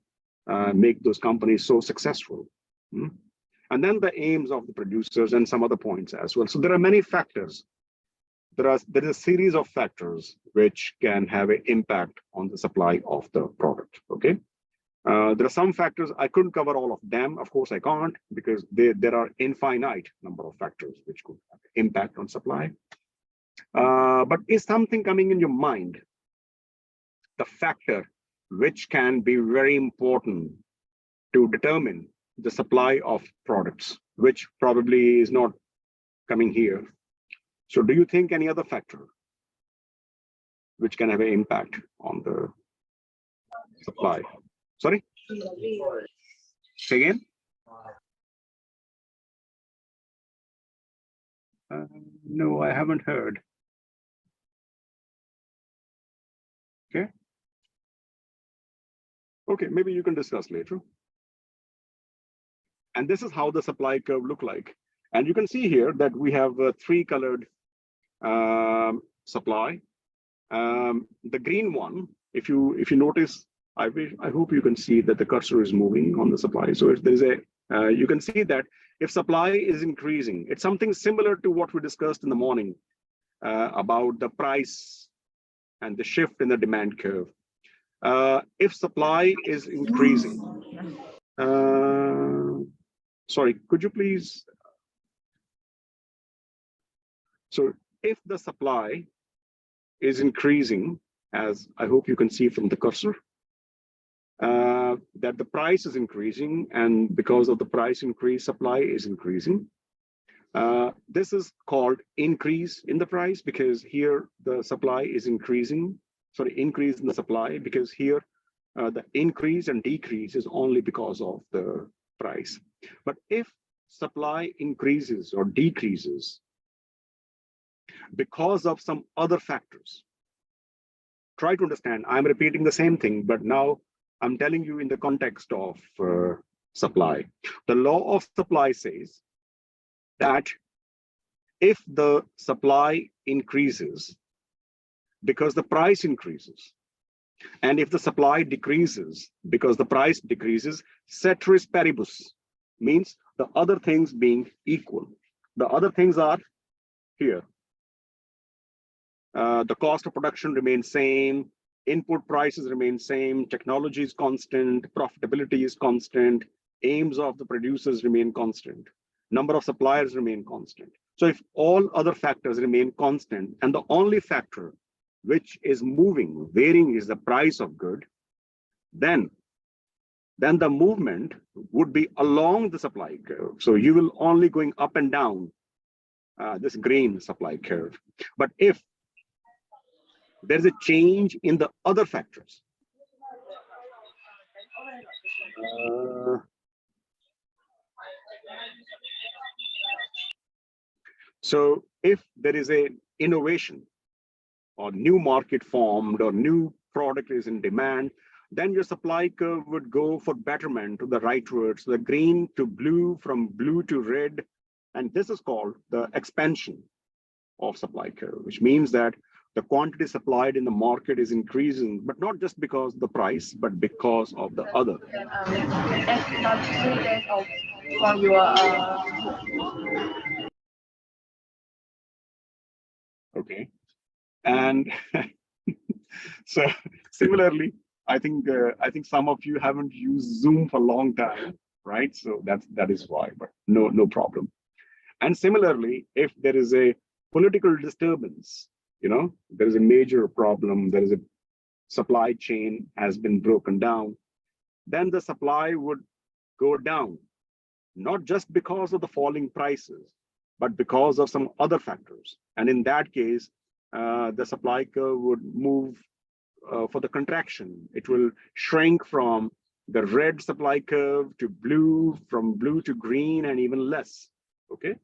make those companies so successful. And then the aims of the producers and some other points as well. So there are many factors. There is a series of factors which can have an impact on the supply of the product. Okay. There are some factors, I couldn't cover all of them. Of course, I can't, because there are infinite number of factors which could have impact on supply. But is something coming in your mind, the factor which can be very important to determine the supply of products, which probably is not coming here? So do you think any other factor which can have an impact on the supply? Sorry? Say again? No, I haven't heard. Okay. Okay, maybe you can discuss later. And this is how the supply curve look like. And you can see here that we have three colored supply. The green one, if you notice, I hope you can see that the cursor is moving on the supply. So if there's you can see that if supply is increasing, it's something similar to what we discussed in the morning about the price and the shift in the demand curve. If supply is increasing, sorry, could you please? So if the supply is increasing, as I hope you can see from the cursor, that the price is increasing, and because of the price increase, supply is increasing. This is called increase in the price, because here the supply is increasing, sorry, increase in the supply, because here the increase and decrease is only because of the price. But if supply increases or decreases because of some other factors, try to understand, I'm repeating the same thing, but now I'm telling you in the context of supply. The law of supply says that if the supply increases because the price increases, and if the supply decreases because the price decreases, ceteris paribus, means the other things being equal. The other things are here. The cost of production remains same, input prices remain same, technology is constant, profitability is constant, aims of the producers remain constant, number of suppliers remain constant. So if all other factors remain constant, and the only factor which is moving, varying, is the price of good, then the movement would be along the supply curve. So you will only going up and down this green supply curve. But if there's a change in the other factors, so if there is a innovation or new market formed or new product is in demand, then your supply curve would go for betterment to the rightwards, the green to blue, from blue to red. And this is called the expansion of supply curve, which means that the quantity supplied in the market is increasing, but not just because of the price, but because of the other. Okay. And so similarly, I think some of you haven't used Zoom for a long time, right? So that is why, but no problem. And similarly, if there is a political disturbance, there is a major problem, there is a supply chain has been broken down, then the supply would go down, not just because of the falling prices, but because of some other factors. And in that case, the supply curve would move for the contraction. It will shrink from the red supply curve to blue, from blue to green, and even less. Okay.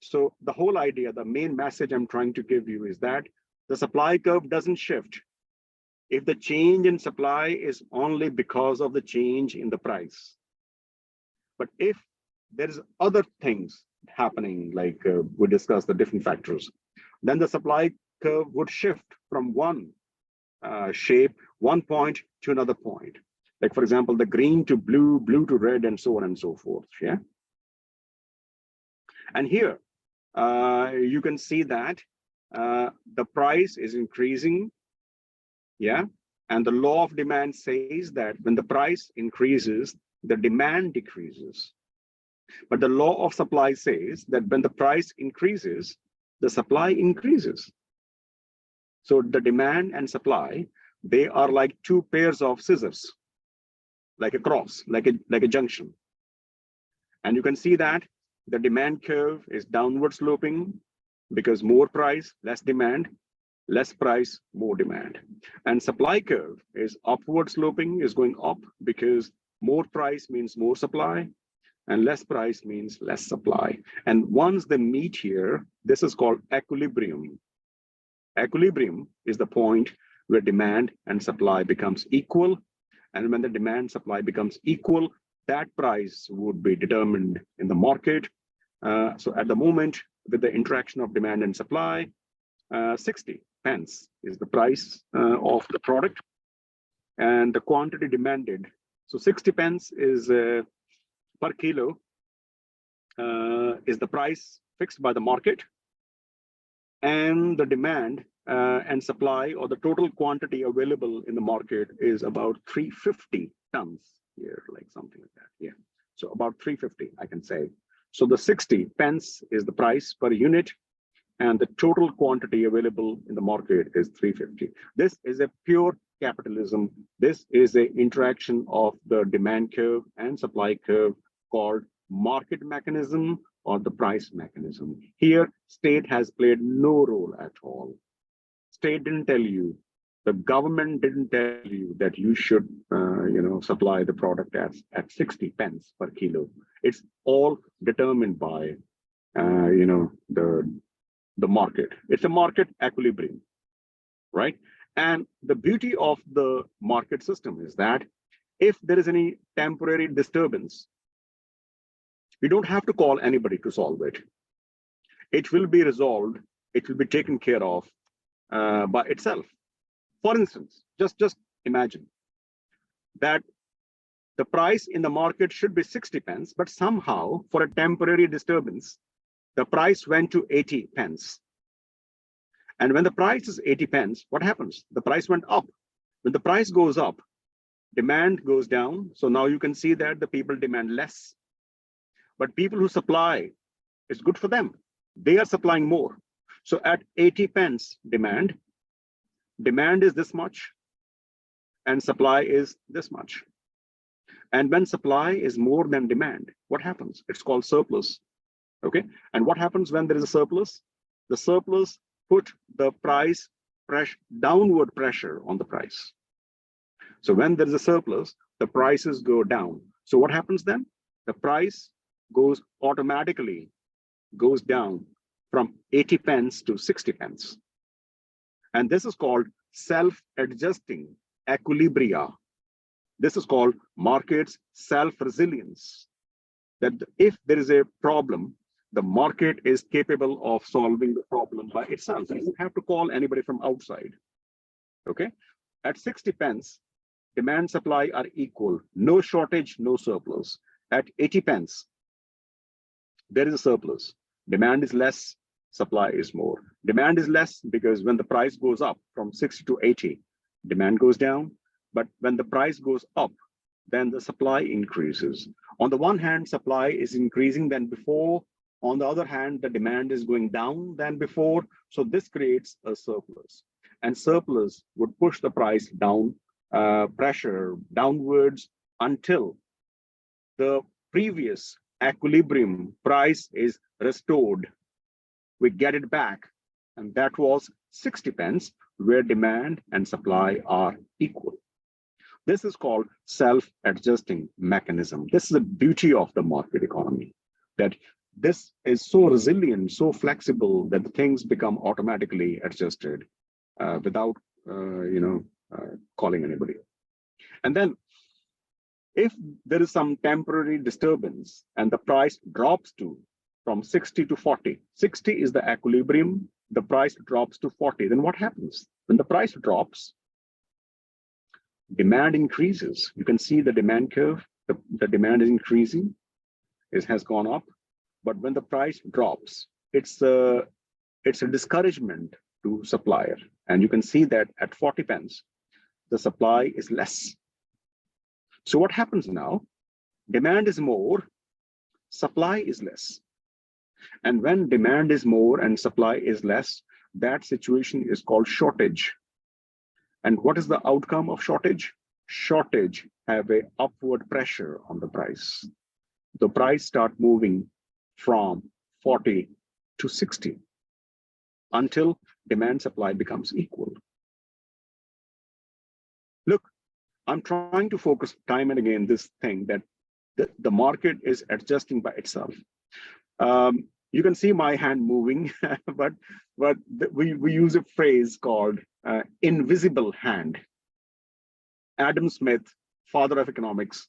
So the whole idea, the main message I'm trying to give you is that the supply curve doesn't shift if the change in supply is only because of the change in the price. But if there is other things happening, like we discussed the different factors, then the supply curve would shift from one shape, one point to another point. Like, for example, the green to blue, blue to red, and so on and so forth. Yeah. And here, you can see that the price is increasing. Yeah. And the law of demand says that when the price increases, the demand decreases. But the law of supply says that when the price increases, the supply increases. So the demand and supply, they are like two pairs of scissors, like a cross, like a junction. And you can see that the demand curve is downward sloping because more price, less demand, less price, more demand. And supply curve is upward sloping, is going up because more price means more supply and less price means less supply. And once they meet here, this is called equilibrium. Equilibrium is the point where demand and supply becomes equal. And when the demand supply becomes equal, that price would be determined in the market. So at the moment, with the interaction of demand and supply, 60 pence is the price of the product and the quantity demanded. So 60 pence is per kilo is the price fixed by the market, and the demand and supply, or the total quantity available in the market, is about 350 tons here, like something like that. Yeah, so about 350, I can say. So the 60 pence is the price per unit, and the total quantity available in the market is 350. This is a pure capitalism. This is an interaction of the demand curve and supply curve called market mechanism or the price mechanism. Here, state has played no role at all. State didn't tell you, the government didn't tell you that you should supply the product at 60 pence per kilo. It's all determined by the market. It's a market equilibrium, right? And the beauty of the market system is that if there is any temporary disturbance, we don't have to call anybody to solve it. It will be resolved. It will be taken care of by itself. For instance, just imagine that the price in the market should be 60 pence, but somehow for a temporary disturbance, the price went to 80 pence. And when the price is 80 pence, what happens? The price went up. When the price goes up, demand goes down. So now you can see that the people demand less. But people who supply, it's good for them. They are supplying more. So at 80 pence demand is this much, and supply is this much. And when supply is more than demand, what happens? It's called surplus. Okay. And what happens when there is a surplus? The surplus put the price downward pressure on the price. So when there is a surplus, the prices go down. So what happens then? The price automatically goes down from 80 pence to 60 pence. And this is called self-adjusting equilibria. This is called market's self-resilience. That if there is a problem, the market is capable of solving the problem by itself. You don't have to call anybody from outside. Okay. At 60 pence, demand supply are equal. No shortage, no surplus. At 80 pence, there is a surplus. Demand is less, supply is more. Demand is less because when the price goes up from 60 to 80, demand goes down. But when the price goes up, then the supply increases. On the one hand, supply is increasing than before. On the other hand, the demand is going down than before. So this creates a surplus. And surplus would push the price down, pressure downwards until the previous equilibrium price is restored. We get it back. And that was 60 pence, where demand and supply are equal. This is called self-adjusting mechanism. This is the beauty of the market economy, that this is so resilient, so flexible that the things become automatically adjusted without calling anybody. And then if there is some temporary disturbance and the price drops from 60 to 40, 60 is the equilibrium, the price drops to 40, then what happens? When the price drops, demand increases. You can see the demand curve, the demand is increasing, it has gone up. But when the price drops, it's a discouragement to supplier. And you can see that at 40 pence, the supply is less. So what happens now? Demand is more, supply is less. And when demand is more and supply is less, that situation is called shortage. And what is the outcome of shortage? Shortage have a upward pressure on the price. The price start moving from 40 to 60 until demand supply becomes equal. Look, I'm trying to focus time and again this thing that the market is adjusting by itself. You can see my hand moving, but we use a phrase called invisible hand. Adam Smith, father of economics,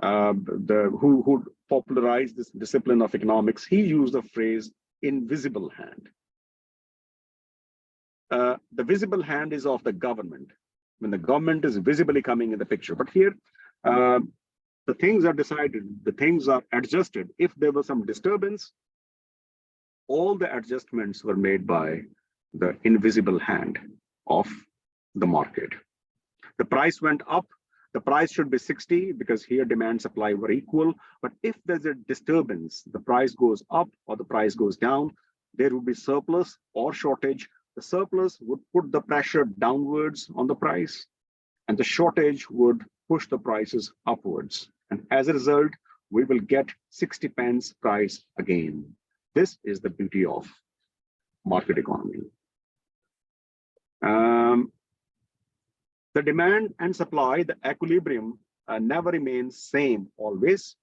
who popularized this discipline of economics, he used the phrase invisible hand. The visible hand is of the government, when the government is visibly coming in the picture. But here, the things are decided, the things are adjusted. If there was some disturbance, all the adjustments were made by the invisible hand of the market. The price went up. The price should be 60 because here demand supply were equal. But if there's a disturbance, the price goes up or the price goes down, there would be surplus or shortage. The surplus would put the pressure downwards on the price, and the shortage would push the prices upwards. And as a result, we will get 60 pence price again. This is the beauty of market economy. The demand and supply, the equilibrium never remains same always.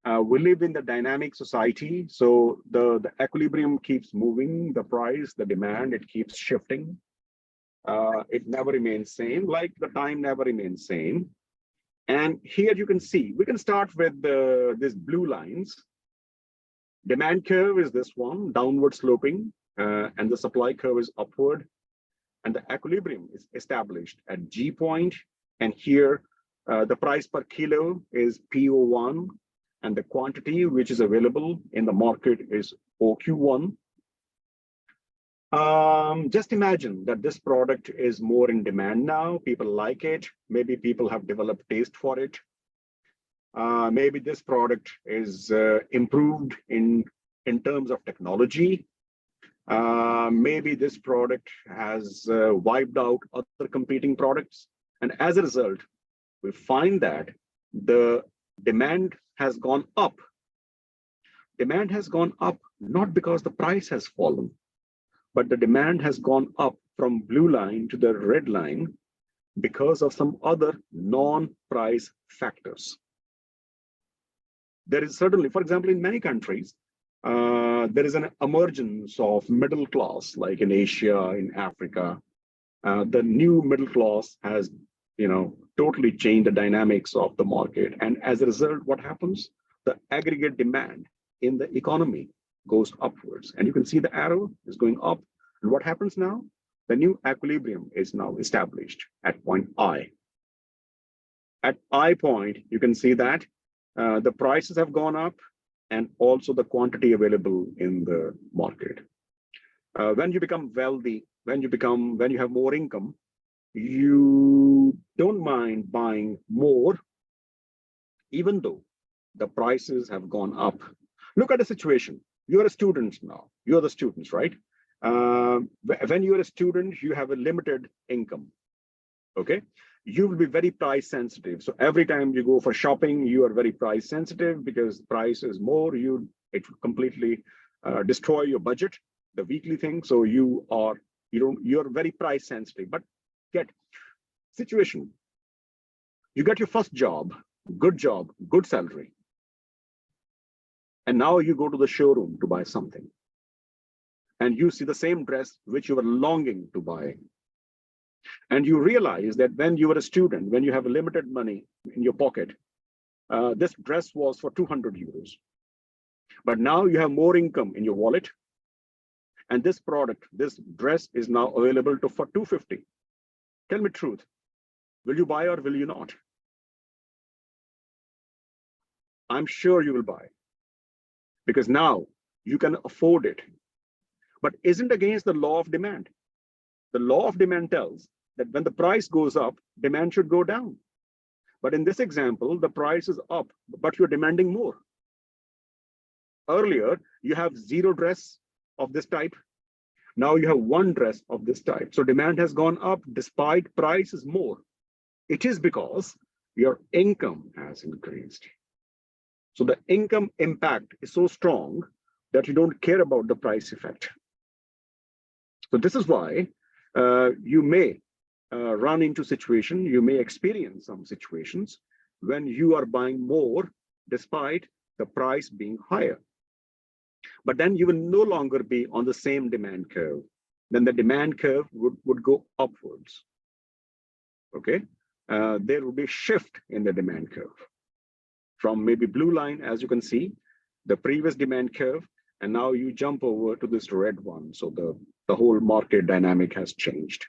We live in the dynamic society, so the equilibrium keeps moving, the price, the demand, it keeps shifting. It never remains same, like the time never remains same. And here you can see, we can start with these blue lines. Demand curve is this one, downward sloping, and the supply curve is upward. And the equilibrium is established at G point. And here, the price per kilo is PO1, and the quantity which is available in the market is OQ1. Just imagine that this product is more in demand now. People like it. Maybe people have developed taste for it. Maybe this product is improved in terms of technology. Maybe this product has wiped out other competing products. And as a result, we find that the demand has gone up. Demand has gone up not because the price has fallen, but the demand has gone up from blue line to the red line because of some other non-price factors. There is certainly, for example, in many countries, there is an emergence of middle class, like in Asia, in Africa. The new middle class has, totally changed the dynamics of the market. And as a result, what happens? The aggregate demand in the economy goes upwards. And you can see the arrow is going up. And what happens now? The new equilibrium is now established at point I. At I point, you can see that the prices have gone up and also the quantity available in the market. When you become wealthy, when you have more income, you don't mind buying more, even though the prices have gone up. Look at the situation. You're a student now. You're the students, right? When you're a student, you have a limited income. Okay, you will be very price sensitive. So every time you go for shopping, you are very price sensitive because price is more. It will completely destroy your budget, the weekly thing. So you're very price sensitive. But get situation. You get your first job, good salary. And now you go to the showroom to buy something. And you see the same dress which you were longing to buy. And you realize that when you were a student, when you have limited money in your pocket, this dress was for 200 euros. But now you have more income in your wallet. And this product, this dress is now available for 250. Tell me the truth. Will you buy or will you not? I'm sure you will buy. Because now you can afford it. But isn't against the law of demand. The law of demand tells that when the price goes up, demand should go down. But in this example, the price is up, but you're demanding more. Earlier, you have 0 dress of this type. Now you have 1 dress of this type. So demand has gone up despite price is more. It is because your income has increased. So the income impact is so strong that you don't care about the price effect. So this is why you may run into situation, you may experience some situations when you are buying more despite the price being higher. But then you will no longer be on the same demand curve. Then the demand curve would go upwards. Okay, there will be a shift in the demand curve from maybe blue line, as you can see, the previous demand curve, and now you jump over to this red one. So the whole market dynamic has changed.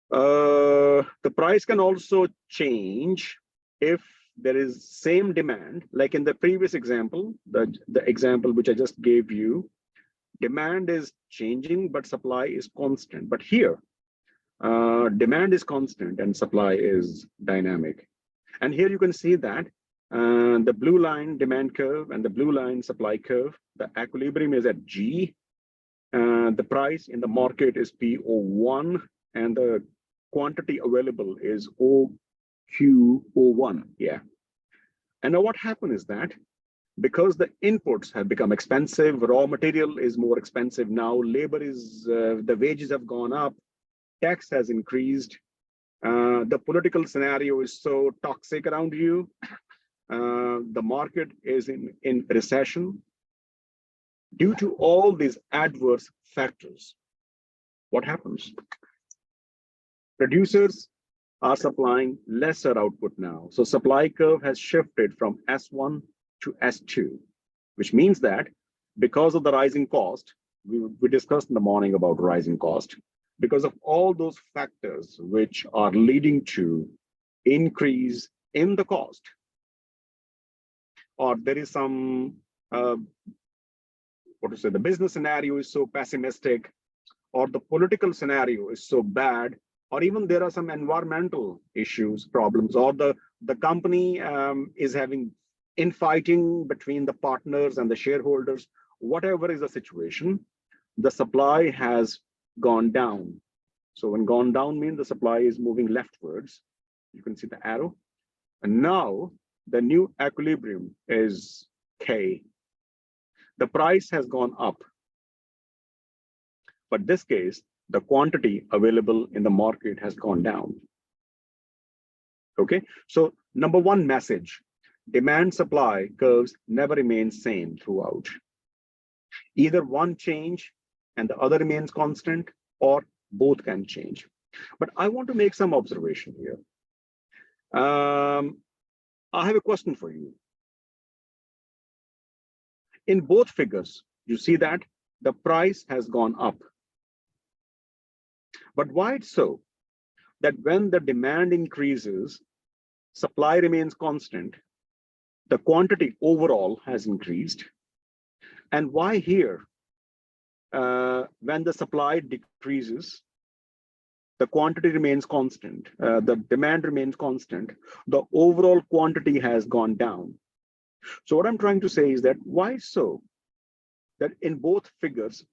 The price can also change if there is same demand, like in the previous example, the example which I just gave you, demand is changing, but supply is constant. But here, demand is constant and supply is dynamic. And here you can see that the blue line demand curve and the blue line supply curve, the equilibrium is at G. The price in the market is PO1 and the quantity available is OQ01. Yeah. And now what happened is that because the inputs have become expensive, raw material is more expensive now, labor is, the wages have gone up, tax has increased, the political scenario is so toxic around you, the market is in recession. Due to all these adverse factors, what happens? Producers are supplying lesser output now. So supply curve has shifted from S1 to S2, which means that because of the rising cost, we discussed in the morning about rising cost, because of all those factors which are leading to increase in the cost, or there is some, the business scenario is so pessimistic, or the political scenario is so bad, or even there are some environmental issues, problems, or the company is having infighting between the partners and the shareholders, whatever is the situation, the supply has gone down. So when gone down means the supply is moving leftwards. You can see the arrow. And now the new equilibrium is K. The price has gone up. But this case, the quantity available in the market has gone down. Okay, so number one message, demand supply curves never remain same throughout. Either one change and the other remains constant, or both can change. But I want to make some observation here. I have a question for you. In both figures, you see that the price has gone up. But why it's so? That when the demand increases, supply remains constant, the quantity overall has increased. And why here, when the supply decreases, the quantity remains constant, the demand remains constant, the overall quantity has gone down. So what I'm trying to say is that why so? That in both figures,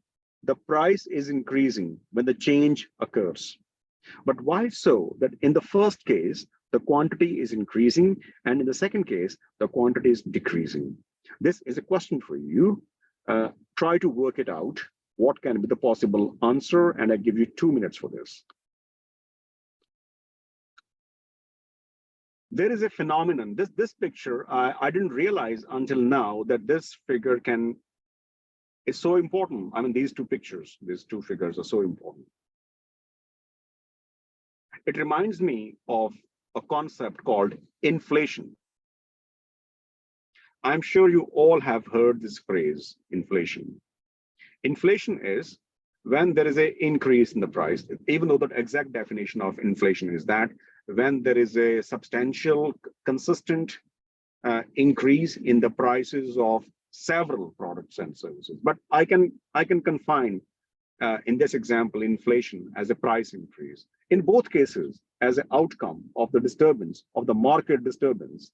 the price is increasing when the change occurs. But why so? That in the first case, the quantity is increasing, and in the second case, the quantity is decreasing. This is a question for you. Try to work it out. What can be the possible answer? And I give you 2 minutes for this. There is a phenomenon. This picture, I didn't realize until now that this figure is so important. I mean, these two figures are so important. It reminds me of a concept called inflation. I'm sure you all have heard this phrase, inflation. Inflation is when there is an increase in the price, even though the exact definition of inflation is that when there is a substantial, consistent increase in the prices of several products and services. But I can confine in this example, inflation as a price increase. In both cases, as an outcome of the disturbance, of the market disturbance,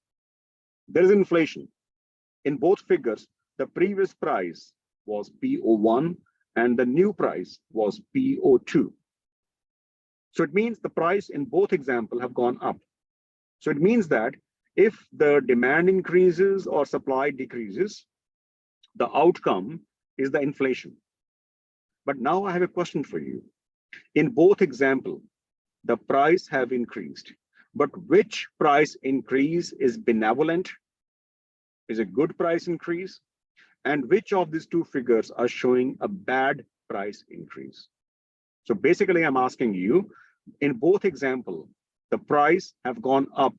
there is inflation. In both figures, the previous price was PO1 and the new price was PO2. So it means the price in both examples have gone up. So it means that if the demand increases or supply decreases, the outcome is the inflation. But now I have a question for you. In both examples, the price have increased, but which price increase is benevolent, is a good price increase, and which of these two figures are showing a bad price increase? So basically, I'm asking you, in both examples, the price have gone up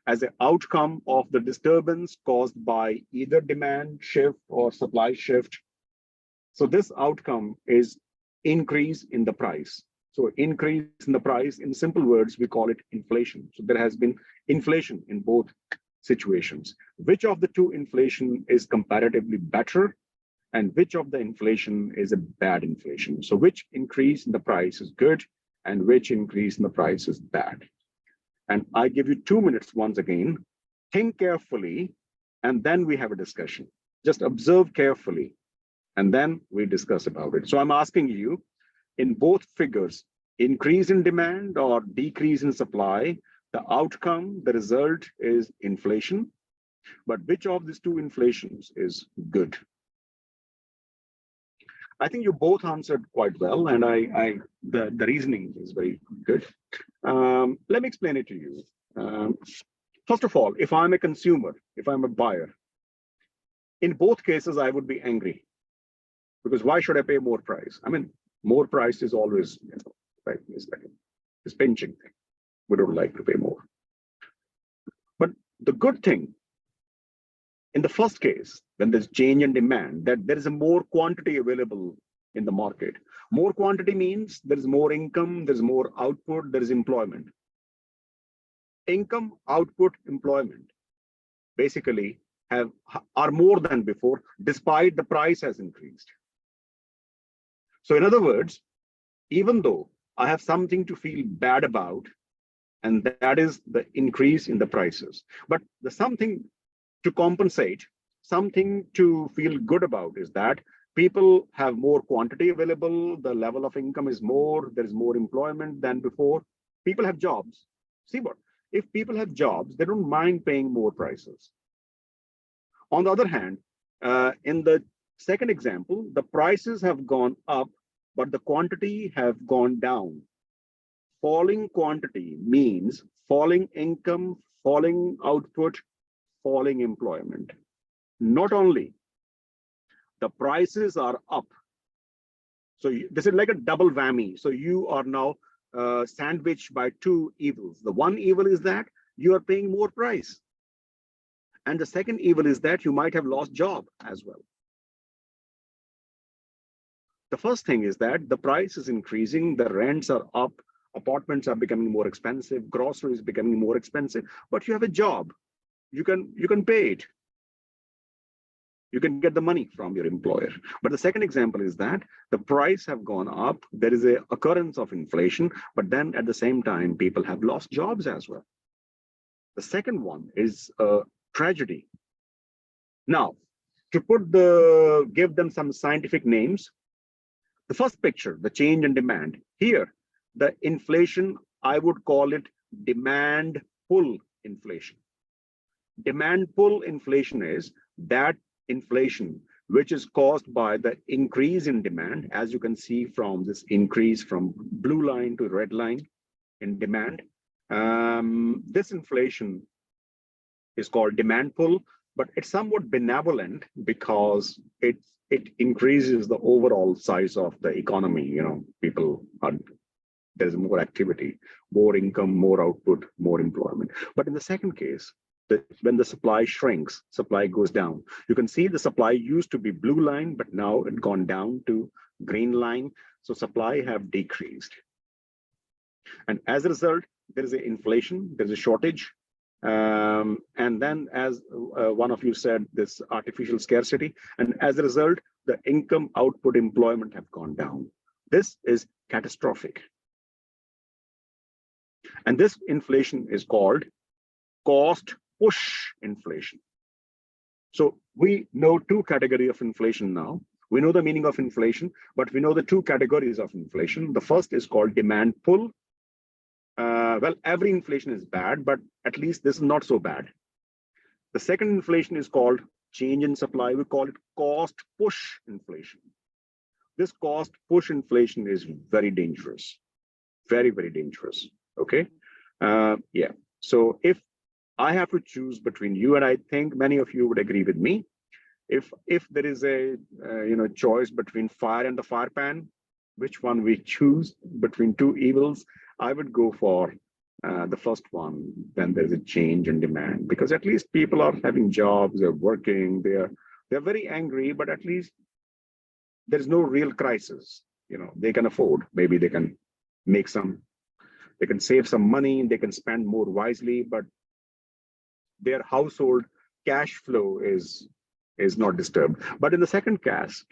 as an outcome of the disturbance caused by either demand shift or supply shift. So this outcome is increase in the price. So increase in the price, in simple words, we call it inflation. So there has been inflation in both situations. Which of the two inflation is comparatively better, and which of the inflation is a bad inflation? So which increase in the price is good and which increase in the price is bad? And I give you 2 minutes once again. Think carefully, and then we have a discussion. Just observe carefully, and then we discuss about it. So I'm asking you, in both figures, increase in demand or decrease in supply, the outcome, the result is inflation. But which of these two inflations is good? I think you both answered quite well, and the reasoning is very good. Let me explain it to you. First of all, if I'm a consumer, if I'm a buyer, in both cases, I would be angry. Because why should I pay more price? I mean, more price is always, right? It's like this pinching thing. We don't like to pay more. But the good thing, in the first case, when there's change in demand, that there is a more quantity available in the market. More quantity means there is more income, there's more output, there is employment. Income, output, employment basically are more than before, despite the price has increased. So in other words, even though I have something to feel bad about, and that is the increase in the prices, but the something to compensate, something to feel good about is that people have more quantity available, the level of income is more, there is more employment than before. People have jobs. See what? If people have jobs, they don't mind paying more prices. On the other hand, in the second example, the prices have gone up, but the quantity have gone down. Falling quantity means falling income, falling output, falling employment. Not only the prices are up. So this is like a double whammy. So you are now sandwiched by two evils. The one evil is that you are paying more price. And the second evil is that you might have lost job as well. The first thing is that the price is increasing, the rents are up, apartments are becoming more expensive, groceries becoming more expensive, but you have a job. You can pay it. You can get the money from your employer. But the second example is that the price have gone up, there is a occurrence of inflation, but then at the same time, people have lost jobs as well. The second one is a tragedy. Now, to give them some scientific names, the first picture, the change in demand. Here, the inflation, I would call it demand pull inflation. Demand pull inflation is that inflation which is caused by the increase in demand, as you can see from this increase from blue line to red line in demand. This inflation is called demand pull, but it's somewhat benevolent because it increases the overall size of the economy. You know, there's more activity, more income, more output, more employment. But in the second case, when the supply shrinks, supply goes down. You can see the supply used to be blue line, but now it's gone down to green line. So supply have decreased. And as a result, there is an inflation, there's a shortage. And then as one of you said, this artificial scarcity. And as a result, the income, output, employment have gone down. This is catastrophic. And this inflation is called cost push inflation. So we know two categories of inflation now. We know the meaning of inflation, but we know the two categories of inflation. The first is called demand pull. Well, every inflation is bad, but at least this is not so bad. The second inflation is called change in supply. We call it cost push inflation. This cost push inflation is very dangerous, very, very dangerous. Okay. Yeah. So if I have to choose between you, and I think many of you would agree with me, if there is a choice between fire and the fire pan, which one we choose between two evils, I would go for the first one. When there's a change in demand, because at least people are having jobs, they're working, they're very angry, but at least there's no real crisis. They can afford, maybe they can make some, they can save some money, they can spend more wisely, but their household cash flow is not disturbed. But in the second case,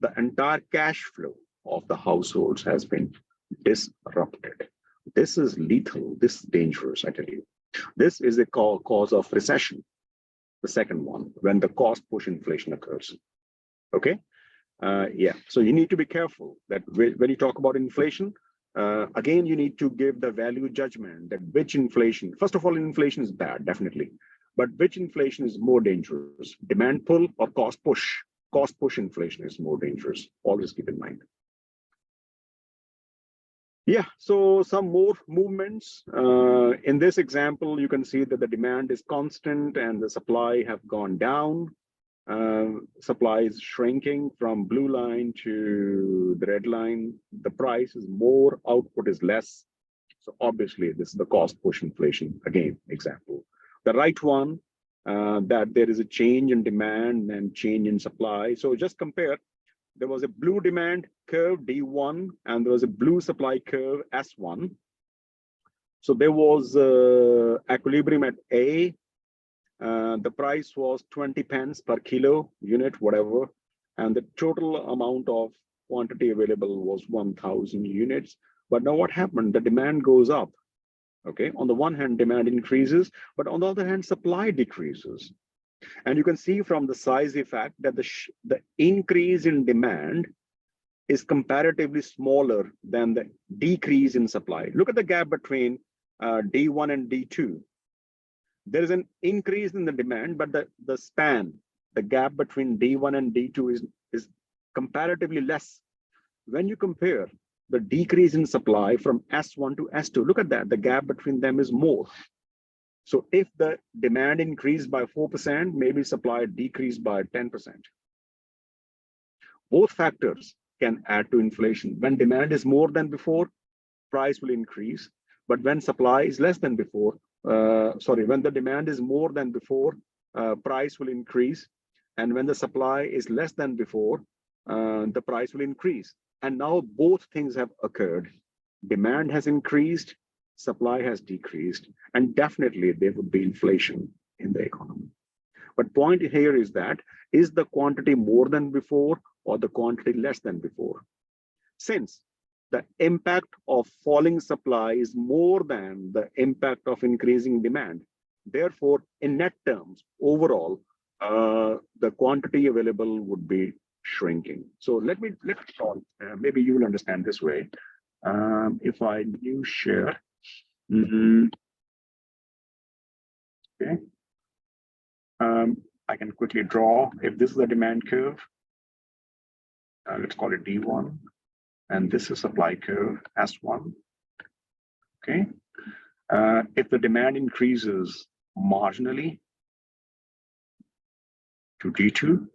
the entire cash flow of the households has been disrupted. This is lethal. This is dangerous, I tell you. This is a cause of recession. The second one, when the cost push inflation occurs. Okay. Yeah. So you need to be careful that when you talk about inflation, again, you need to give the value judgment that which inflation, first of all, inflation is bad, definitely. But which inflation is more dangerous, demand pull or cost push? Cost push inflation is more dangerous. Always keep in mind. Yeah, so some more movements. In this example, you can see that the demand is constant and the supply have gone down. Supply is shrinking from blue line to the red line. The price is more, output is less. So obviously, this is the cost push inflation, again, example. The right one, that there is a change in demand and change in supply. So just compare. There was a blue demand curve, D1, and there was a blue supply curve, S1. So there was equilibrium at A. The price was 20 pence per kilo unit, whatever. And the total amount of quantity available was 1,000 units. But now what happened? The demand goes up. Okay, on the one hand, demand increases, but on the other hand, supply decreases. And you can see from the size effect that the increase in demand is comparatively smaller than the decrease in supply. Look at the gap between D1 and D2. There is an increase in the demand, but the span, the gap between D1 and D2 is comparatively less. When you compare the decrease in supply from S1 to S2, look at that, the gap between them is more. So if the demand increased by 4%, maybe supply decreased by 10%. Both factors can add to inflation. When demand is more than before, price will increase. But when supply is less than before, when the demand is more than before, price will increase. And when the supply is less than before, the price will increase. And now both things have occurred. Demand has increased, supply has decreased, and definitely there would be inflation in the economy. But point here is that, is the quantity more than before or the quantity less than before? Since the impact of falling supply is more than the impact of increasing demand, therefore, in net terms, overall, the quantity available would be shrinking. So let's solve. Maybe you will understand this way. If I new share, okay, I can quickly draw. If this is the demand curve, let's call it D1, and this is supply curve S1. Okay, if the demand increases marginally to D2,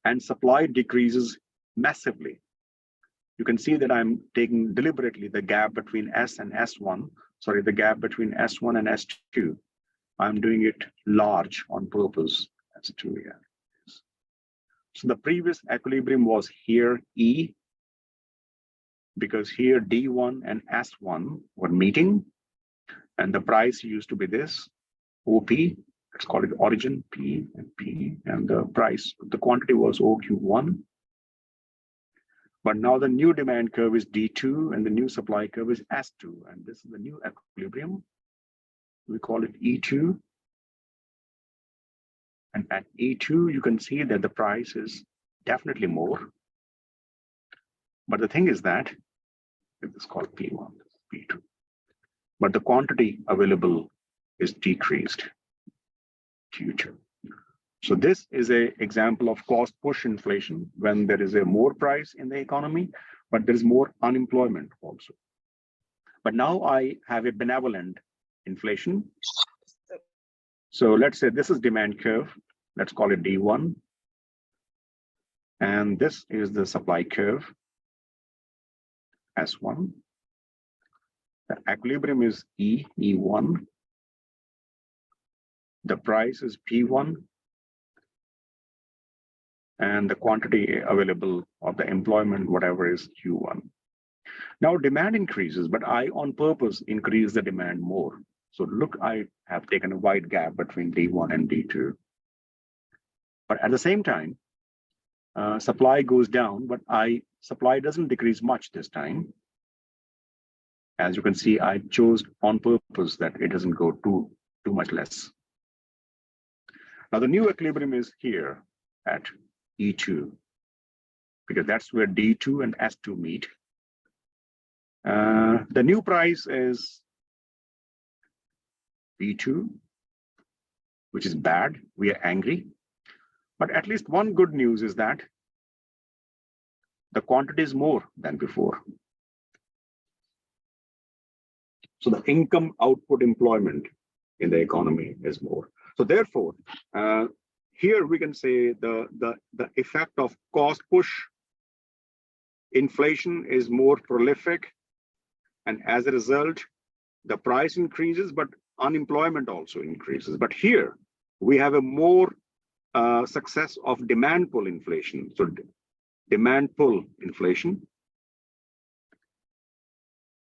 and supply decreases massively, you can see that I'm taking deliberately the gap between S and S1, the gap between S1 and S2. I'm doing it large on purpose, S2, yeah. So the previous equilibrium was here, E, because here D1 and S1 were meeting, and the price used to be this, OP, let's call it origin, P, and the price, the quantity was OQ1. But now the new demand curve is D2 and the new supply curve is S2. And this is the new equilibrium. We call it E2. And at E2, you can see that the price is definitely more. But the thing is that it is called P1, P2. But the quantity available is decreased due to. So this is an example of cost push inflation when there is a more price in the economy, but there is more unemployment also. But now I have a benevolent inflation. So let's say this is demand curve. Let's call it D1. And this is the supply curve, S1. The equilibrium is E1. The price is P1. And the quantity available of the employment, whatever, is Q1. Now demand increases, but I on purpose increase the demand more. So look, I have taken a wide gap between D1 and D2. But at the same time, supply goes down, but supply doesn't decrease much this time. As you can see, I chose on purpose that it doesn't go too much less. Now the new equilibrium is here at E2, because that's where D2 and S2 meet. The new price is B2, which is bad. We are angry. But at least one good news is that the quantity is more than before. So the income output employment in the economy is more. So therefore, here we can say the effect of cost push inflation is more prolific. And as a result, the price increases, but unemployment also increases. But here we have a more success of demand pull inflation. So demand pull inflation.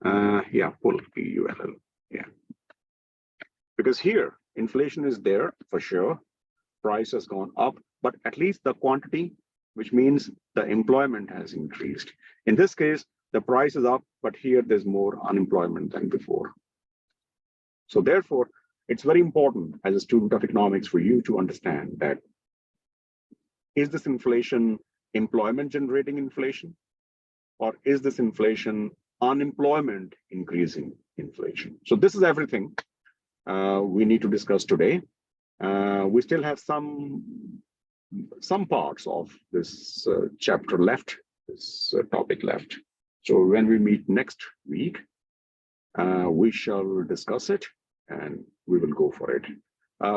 Pull, P-U-L-L, yeah. Because here, inflation is there for sure. Price has gone up, but at least the quantity, which means the employment has increased. In this case, the price is up, but here there's more unemployment than before. So therefore, it's very important as a student of economics for you to understand that, is this inflation employment generating inflation? Or is this inflation unemployment increasing inflation? So this is everything we need to discuss today. We still have some parts of this chapter left, this topic left. So when we meet next week, we shall discuss it and we will go for it.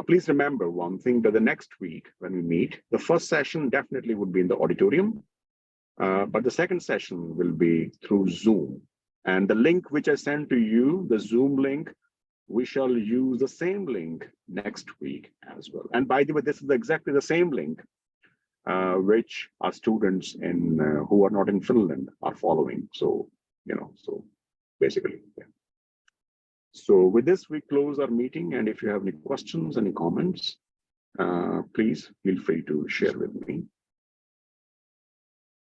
Please remember one thing, that the next week when we meet, the first session definitely would be in the auditorium, but the second session will be through Zoom. And the link which I sent to you, the Zoom link, we shall use the same link next week as well. And by the way, this is exactly the same link which our students in who are not in Finland are following. So, so basically, yeah. So with this, we close our meeting. And if you have any questions, any comments, please feel free to share with me.